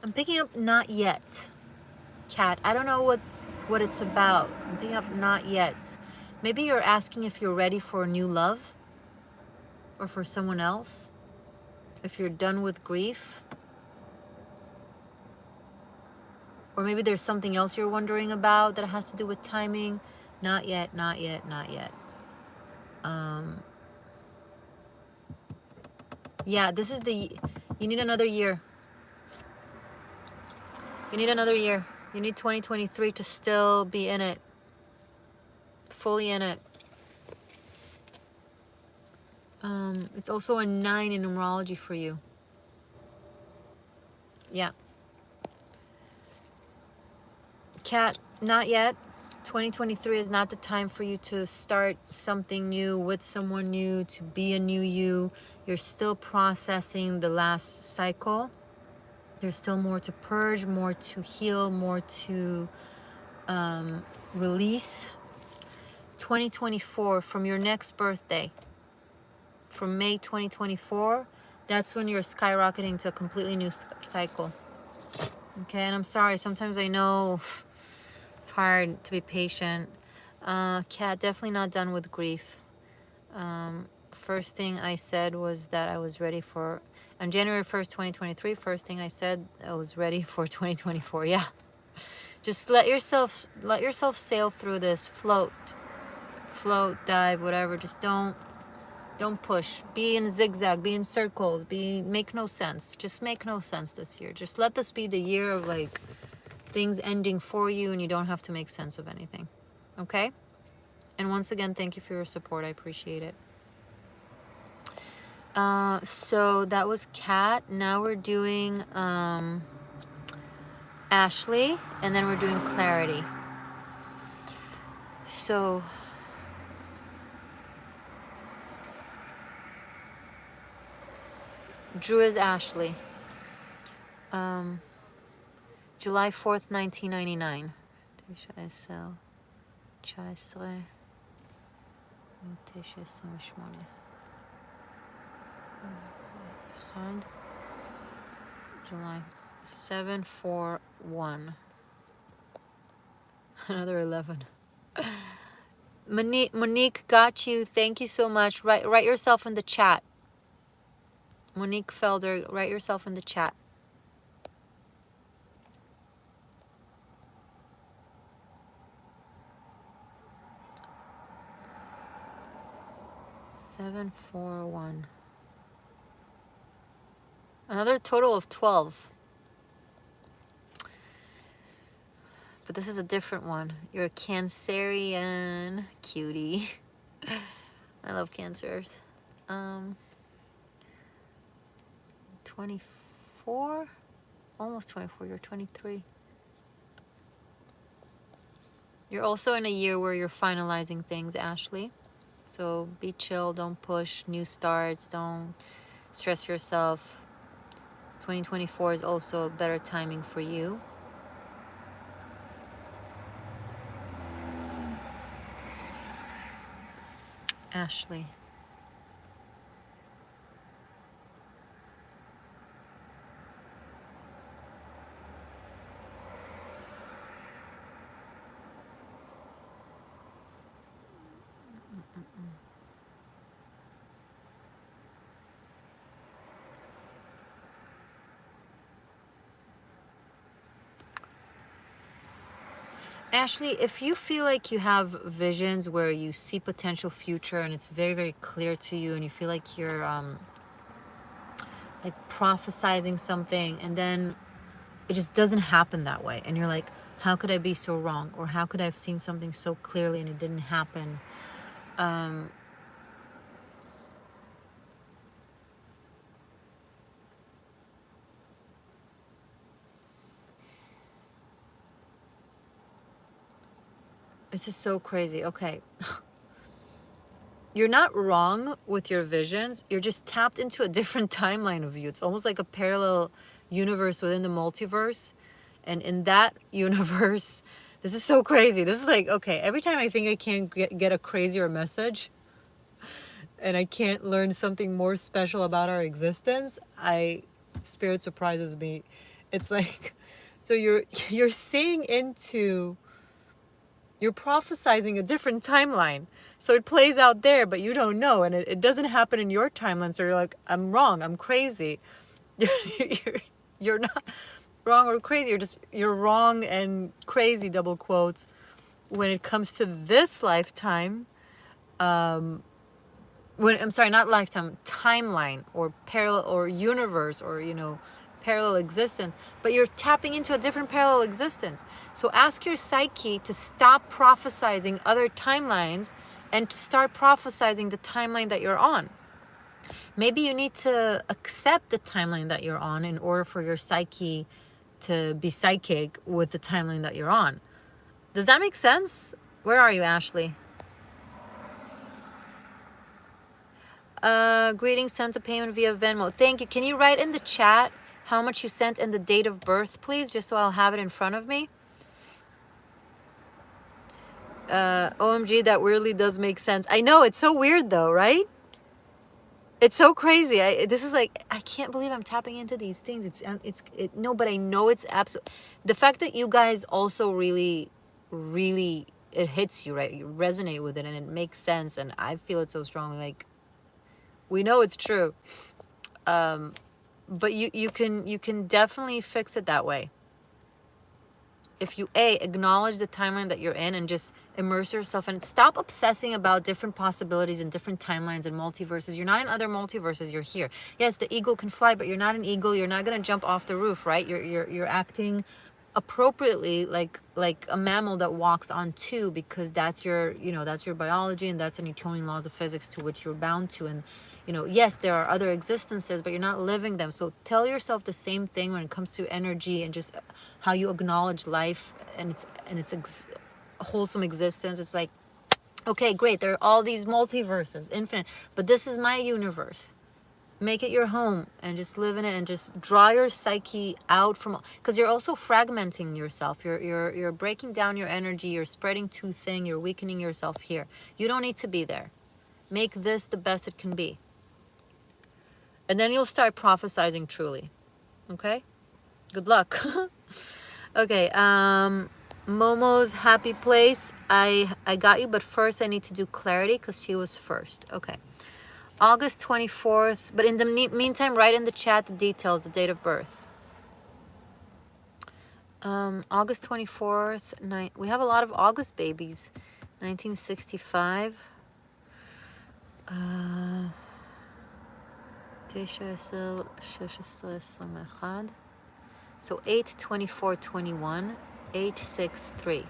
I'm picking up not yet, Kat. I don't know what it's about. I'm picking up not yet. Maybe you're asking if you're ready for a new love or for someone else. If you're done with grief. Or maybe there's something else you're wondering about that has to do with timing. Not yet, not yet, not yet. Yeah, this is the, you need another year. You need another year. You need 2023 to still be in it. Fully in it. It's also a 9 in numerology for you. Yeah. Cat, not yet. 2023 is not the time for you to start something new with someone new, to be a new you. You're still processing the last cycle. There's still more to purge, more to heal, more to release. 2024, from your next birthday, from May 2024, that's when you're skyrocketing to a completely new cycle. Okay, and I'm sorry, sometimes I know it's hard to be patient. Kat, definitely not done with grief. First thing I said was that I was ready for, on January 1st, 2023, first thing I said, I was ready for 2024. Yeah. Just let yourself sail through this, float, dive, whatever. Just don't push. Be in zigzag, be in circles, make no sense. Just make no sense this year. Just let this be the year of like things ending for you and you don't have to make sense of anything. Okay? And once again, thank you for your support. I appreciate it. So that was Kat. Now we're doing Ashley, and then we're doing Clarity. So Drew is Ashley. July 4th, 1999. July 741. Another 11. Monique, got you. Thank you so much. Write yourself in the chat. Monique Felder, write yourself in the chat. Seven, 4, 1. Another total of 12. But this is a different one. You're a Cancerian. Cutie. I love Cancers. 24? Almost 24. You're 23. You're also in a year where you're finalizing things, Ashley. So be chill. Don't push. New starts. Don't stress yourself. 2024 is also a better timing for you. Ashley. Ashley, if you feel like you have visions where you see potential future and it's very, very clear to you and you feel like you're like prophesizing something and then it just doesn't happen that way and you're like, how could I be so wrong? Or how could I have seen something so clearly and it didn't happen? This is so crazy. Okay. You're not wrong with your visions. You're just tapped into a different timeline of you. It's almost like a parallel universe within the multiverse. And in that universe, this is so crazy. This is like, okay, every time I think I can't get a crazier message and I can't learn something more special about our existence, Spirit surprises me. It's like, so you're seeing into, you're prophesizing a different timeline. So it plays out there, but you don't know. And it doesn't happen in your timeline. So you're like, I'm wrong. I'm crazy. You're not wrong or crazy. You're wrong and crazy, double quotes. When it comes to this lifetime, I'm sorry, not lifetime, timeline or parallel or universe or, you know, parallel existence, but you're tapping into a different parallel existence. So ask your psyche to stop prophesizing other timelines and to start prophesizing the timeline that you're on. Maybe you need to accept the timeline that you're on in order for your psyche to be psychic with the timeline that you're on. Does that make sense? Where are you, Ashley? Greetings, sent a payment via Venmo. Thank you. Can you write in the chat how much you sent and the date of birth, please, just so I'll have it in front of me? OMG, that weirdly does make sense. I know, it's so weird though, right? It's so crazy. This is like, I can't believe I'm tapping into these things. No, but I know it's absolute. The fact that you guys also really, really, it hits you, right? You resonate with it and it makes sense. And I feel it so strongly. Like, we know it's true. But you can definitely fix it that way. If you acknowledge the timeline that you're in and just immerse yourself and stop obsessing about different possibilities and different timelines and multiverses. You're not in other multiverses, you're here. Yes, the eagle can fly, but you're not an eagle. You're not gonna jump off the roof, right? You're acting appropriately like a mammal that walks on two, because that's your, you know, that's your biology and that's the Newtonian laws of physics to which you're bound to. And you know, yes, there are other existences, but you're not living them. So tell yourself the same thing when it comes to energy and just how you acknowledge life and its wholesome existence. It's like, okay, great, there are all these multiverses, infinite, but this is my universe. Make it your home and just live in it and just draw your psyche out from, because you're also fragmenting yourself. You're breaking down your energy. You're spreading too thin. You're weakening yourself here. You don't need to be there. Make this the best it can be. And then you'll start prophesizing truly. Okay? Good luck. Okay, Momo's happy place. I got you, but first I need to do clarity because she was first. Okay. August 24th. But in the meantime, write in the chat the details, the date of birth. August 24th. We have a lot of August babies. 1965. So 8/24/21, 8/6/3.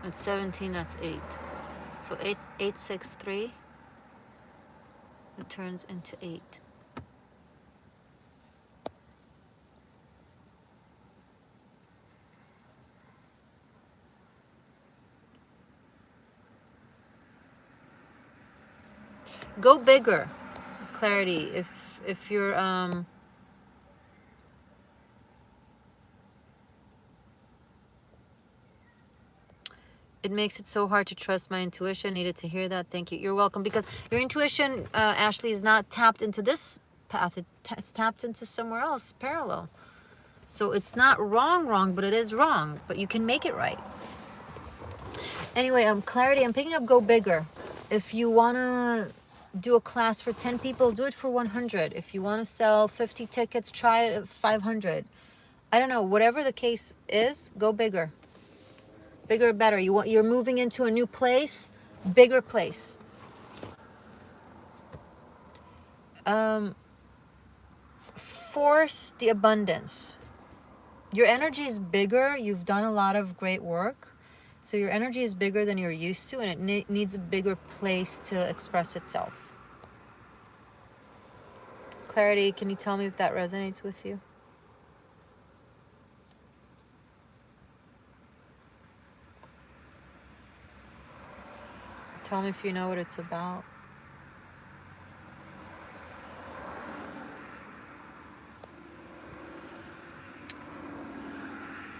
It's 17, that's 8. So 8/6/3, it turns into 8. Go bigger, clarity. If you're it makes it so hard to trust my intuition. Needed to hear that. Thank you. You're welcome. Because your intuition, Ashley, is not tapped into this path. It's tapped into somewhere else, parallel. So it's not wrong, but it is wrong. But you can make it right. Anyway, clarity. I'm picking up go bigger. If you want to do a class for 10 people, do it for 100. If you want to sell 50 tickets, try it at 500. I don't know. Whatever the case is, go bigger. Bigger, better. You're moving into a new place, bigger place. Force the abundance. Your energy is bigger. You've done a lot of great work. So your energy is bigger than you're used to, and it needs a bigger place to express itself. Clarity, can you tell me if that resonates with you? Tell me if you know what it's about.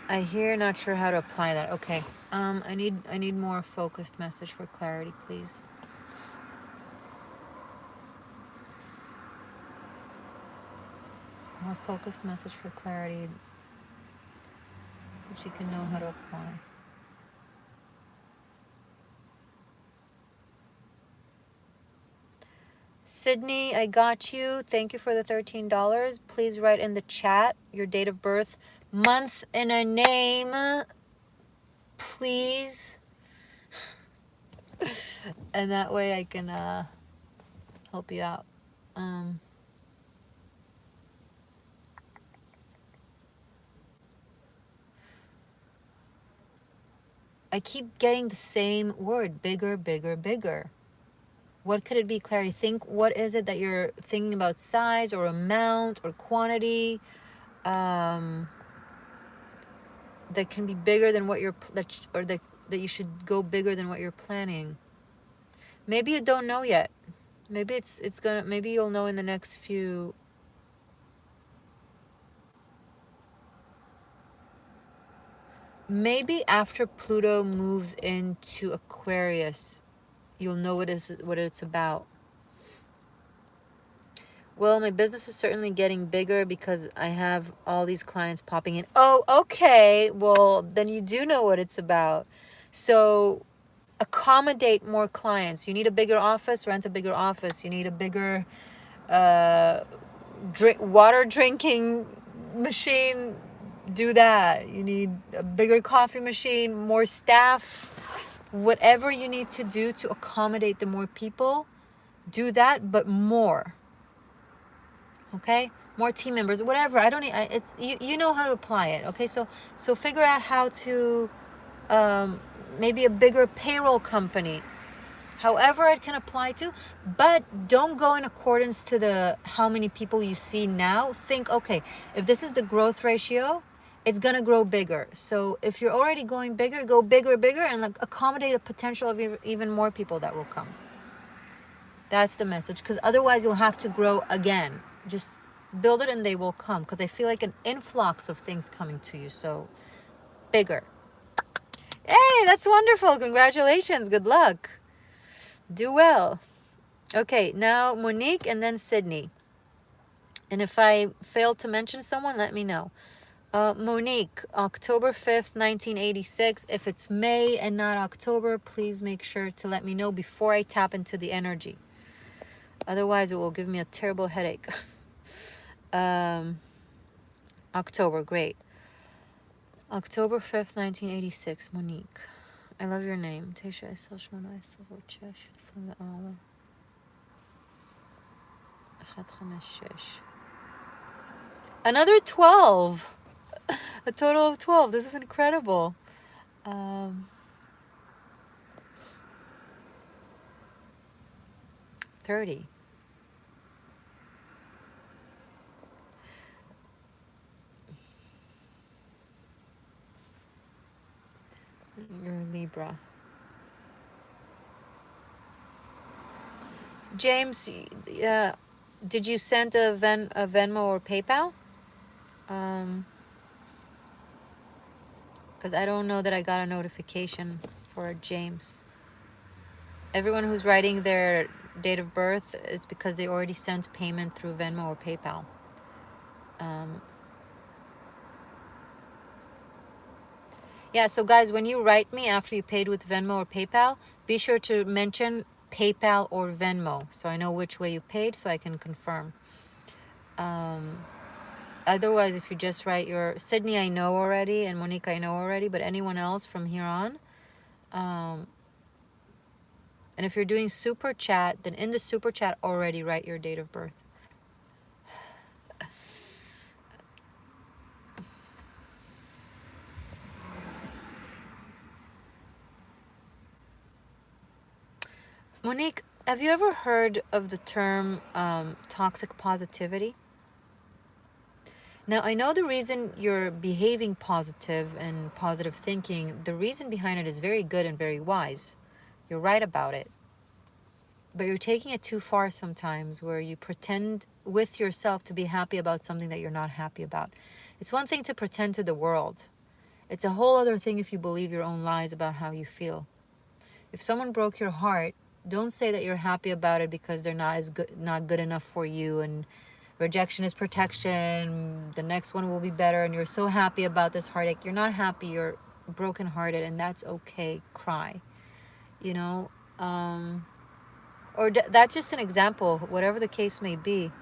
I hear, not sure how to apply that. Okay. I need more focused message for clarity, please. More focused message for clarity that she can know how to apply. Sydney, I got you. Thank you for the $13. Please write in the chat your date of birth, month, and a name, please. And that way I can help you out. I keep getting the same word, bigger, bigger, bigger. What could it be, Clary? Think, what is it that you're thinking about? Size or amount or quantity that can be bigger than what you're, that you should go bigger than what you're planning. Maybe you don't know yet. Maybe it's gonna, maybe you'll know in the next few. Maybe after Pluto moves into Aquarius, you'll know what it's about. Well, my business is certainly getting bigger because I have all these clients popping in. Oh, okay. Well, then you do know what it's about. So accommodate more clients. You need a bigger office, rent a bigger office. You need a bigger water drinking machine, do that. You need a bigger coffee machine, more staff. Whatever you need to do to accommodate the more people, do that, but more. Okay, more team members, whatever. I don't need, it's you know how to apply it. Okay, so figure out how to maybe a bigger payroll company, however it can apply to, but don't go in accordance to the how many people you see now. Think, okay, if this is the growth ratio, it's gonna grow bigger. So if you're already going bigger, go bigger, bigger, and like accommodate a potential of even more people that will come. That's the message, because otherwise you'll have to grow again. Just build it and they will come, because I feel like an influx of things coming to you. So bigger. Hey, that's wonderful. Congratulations. Good luck. Do well. Okay, now Monique and then Sydney. And if I failed to mention someone, let me know. Monique, October 5th, 1986. If it's May and not October, please make sure to let me know before I tap into the energy. Otherwise, it will give me a terrible headache. October, great. October 5th, 1986, Monique. I love your name. Another 12. A total of 12. This is incredible. 30. You're a Libra. James, did you send a Venmo or PayPal? Because I don't know that I got a notification for James. Everyone who's writing their date of birth is because they already sent payment through Venmo or PayPal. Yeah, so guys, when you write me after you paid with Venmo or PayPal, be sure to mention PayPal or Venmo so I know which way you paid so I can confirm. Otherwise, if you just write your Sydney, I know already, and Monique, I know already, but anyone else from here on. And if you're doing super chat, then in the super chat already write your date of birth. Monique, have you ever heard of the term toxic positivity? Now, I know the reason you're behaving positive and positive thinking, the reason behind it is very good and very wise. You're right about it. But you're taking it too far sometimes, where you pretend with yourself to be happy about something that you're not happy about. It's one thing to pretend to the world. It's a whole other thing if you believe your own lies about how you feel. If someone broke your heart, don't say that you're happy about it because they're not good enough for you, and rejection is protection, the next one will be better, and you're so happy about this heartache. You're not happy, you're brokenhearted, and that's okay. Cry, you know. Or that's just an example, whatever the case may be.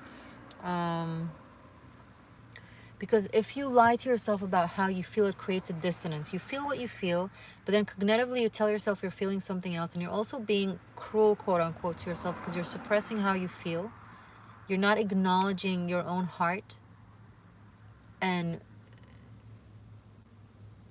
Because if you lie to yourself about how you feel, it creates a dissonance. You feel what you feel, but then cognitively you tell yourself you're feeling something else, and you're also being cruel, quote unquote, to yourself because you're suppressing how you feel. You're not acknowledging your own heart, and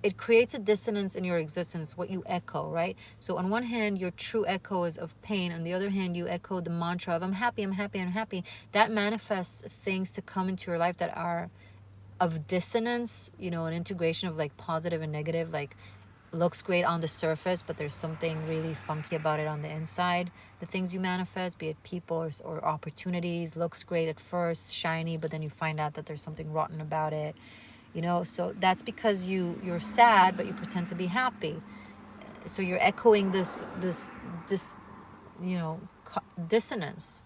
it creates a dissonance in your existence, what you echo, right? So on one hand, your true echo is of pain. On the other hand, you echo the mantra of I'm happy, I'm happy, I'm happy. That manifests things to come into your life that are of dissonance, you know, an integration of like positive and negative, like looks great on the surface, but there's something really funky about it on the inside. The things you manifest, be it people or opportunities, looks great at first, shiny, but then you find out that there's something rotten about it, you know. So that's because you're sad, but you pretend to be happy. So you're echoing this, you know, dissonance.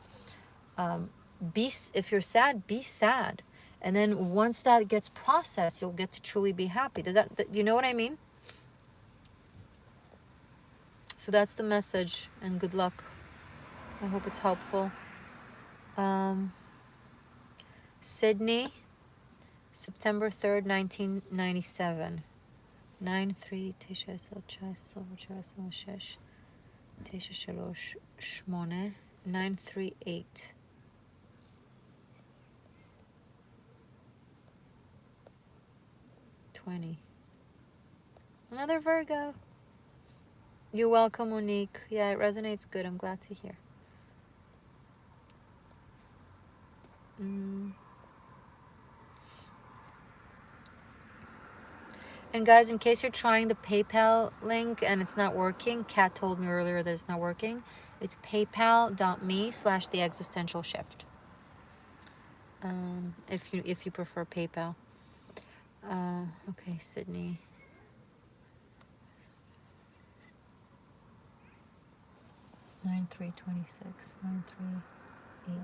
If you're sad, be sad, and then once that gets processed, you'll get to truly be happy. Does that, you know what I mean? So that's the message, and good luck. I hope it's helpful. Sydney, September 3rd, 1997. 9-3 9 938. 20. Another Virgo. You're welcome, Monique. Yeah, it resonates good. I'm glad to hear. And guys, in case you're trying the PayPal link and it's not working, Kat told me earlier that it's not working. It's paypal.me/the existential shift. If you prefer PayPal. Okay, Sydney. 9-3-26, 9-3-8, 9-3.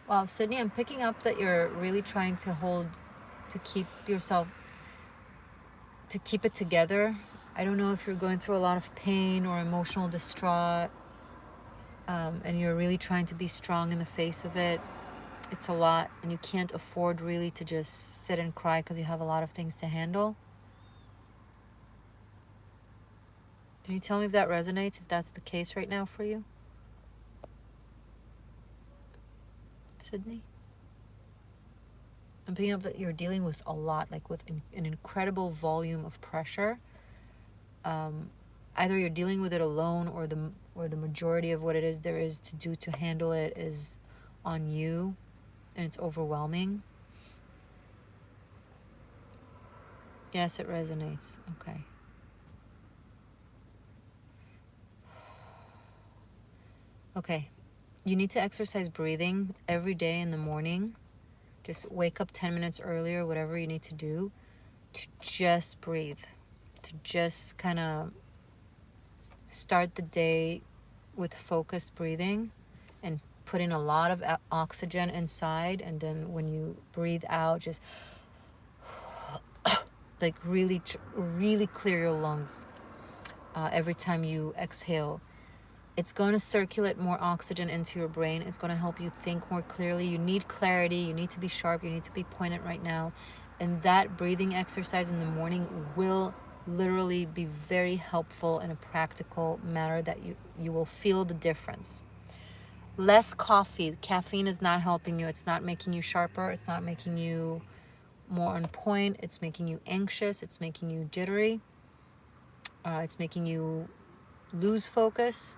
Wow, Sydney, I'm picking up that you're really trying to keep yourself, to keep it together. I don't know if you're going through a lot of pain or emotional distraught, and you're really trying to be strong in the face of it. It's a lot, and you can't afford really to just sit and cry because you have a lot of things to handle. Can you tell me if that resonates, if that's the case right now for you? Sydney? I'm picking up that you're dealing with a lot, like with an incredible volume of pressure. Either you're dealing with it alone, or the majority of what it is there is to do to handle it is on you, and it's overwhelming. Yes, it resonates. Okay. Okay. You need to exercise breathing every day in the morning. Just wake up 10 minutes earlier, whatever you need to do, to just breathe, to just kind of start the day with focused breathing and put in a lot of oxygen inside. And then when you breathe out, just like really clear your lungs every time you exhale. It's going to circulate more oxygen into your brain. It's going to help you think more clearly. You need clarity. You need to be sharp. You need to be poignant right now. And that breathing exercise in the morning will literally be very helpful in a practical manner that you will feel the difference. Less coffee. Caffeine is not helping you. It's not making you sharper. It's not making you more on point. It's making you anxious. It's making you jittery. It's making you lose focus.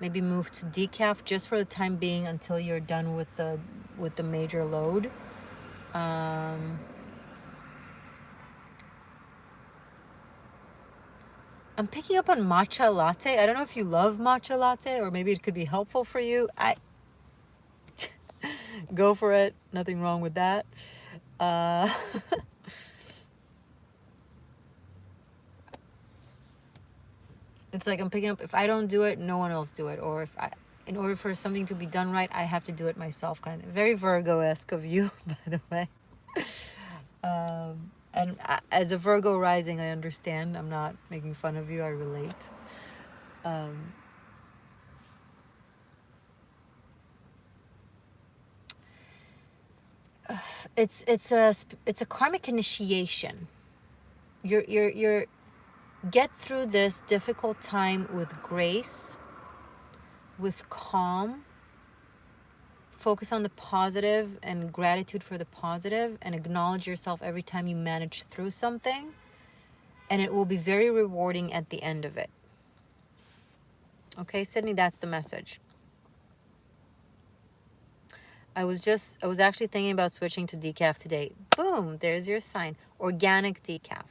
Maybe move to decaf just for the time being until you're done with the major load. I'm picking up on matcha latte. I don't know if you love matcha latte, or maybe it could be helpful for you. Go for it. Nothing wrong with that. It's like I'm picking up, if I don't do it, no one else do it. Or in order for something to be done right, I have to do it myself. Kind of very Virgo-esque of you, by the way. And as a Virgo rising, I understand. I'm not making fun of you. I relate. Um, it's a karmic initiation. You're get through this difficult time with grace, with calm. Focus on the positive and gratitude for the positive, and acknowledge yourself every time you manage through something, and it will be very rewarding at the end of it. Okay, Sydney, that's the message. I was actually thinking about switching to decaf today. Boom, there's your sign. Organic decaf.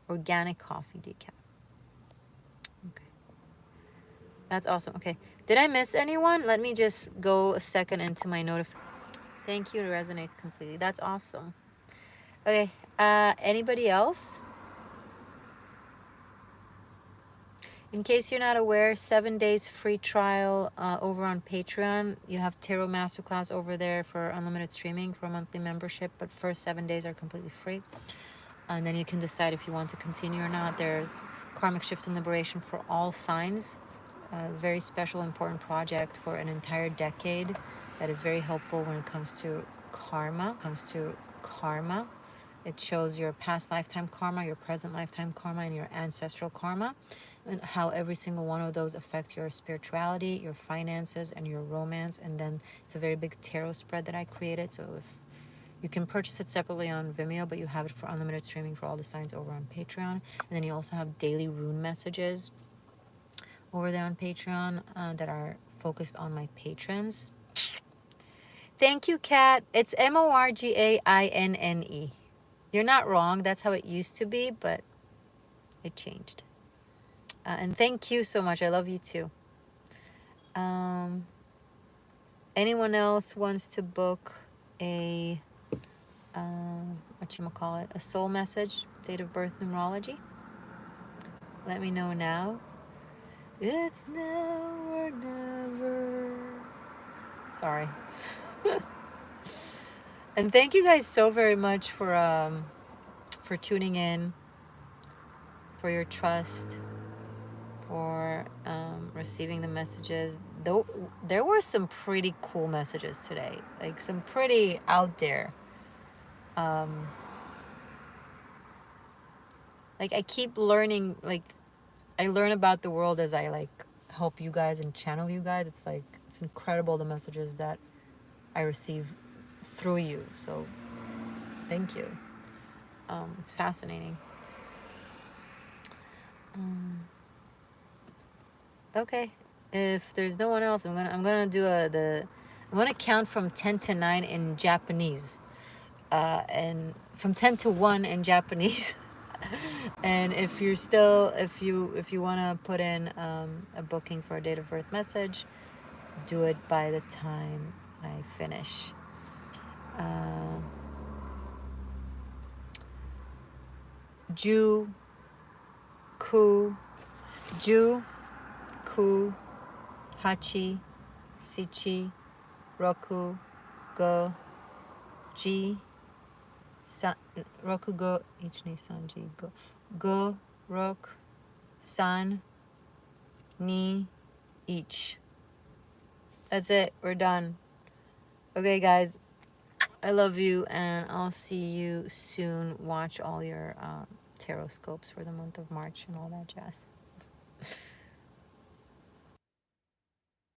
Organic coffee decaf. Okay. That's awesome. Okay. Did I miss anyone? Let me just go a second into my notification. Thank you. It resonates completely. That's awesome. Okay. Anybody else? In case you're not aware, 7 days free trial over on Patreon. You have Tarot Masterclass over there for unlimited streaming for a monthly membership, but first 7 days are completely free. And then you can decide if you want to continue or not. There's Karmic Shift and Liberation for all signs. A very special, important project for an entire decade that is very helpful when it comes to karma. It shows your past lifetime karma, your present lifetime karma, and your ancestral karma, and how every single one of those affect your spirituality, your finances, and your romance. And then it's a very big tarot spread that I created. So if you can purchase it separately on Vimeo, but you have it for unlimited streaming for all the signs over on Patreon. And then you also have daily rune messages over there on Patreon that are focused on my patrons. Thank you, Kat. It's Morgainne. You're not wrong. That's how it used to be, but it changed. And thank you so much. I love you too. Anyone else wants to book a a soul message, date of birth numerology? Let me know now. It's now or never. Sorry. And thank you guys so very much for tuning in, for your trust, for receiving the messages. Though there were some pretty cool messages today, like some pretty out there. Like I keep learning, like I learn about the world as I like help you guys and channel you guys. It's like it's incredible the messages that I receive through you. So thank you. It's fascinating. Okay, if there's no one else, I'm gonna do I'm gonna count from 10 to 9 in Japanese, and from 10 to 1 in Japanese. And if you want to put in a booking for a date of birth message, do it by the time I finish. Ju, ku, ju, ku, hachi, sichi, roku, go, ji, san, roku go, ich ni sanji, go, rok, san, ni, each. That's it. We're done. Okay, guys. I love you, and I'll see you soon. Watch all your tarot scopes for the month of March and all that jazz.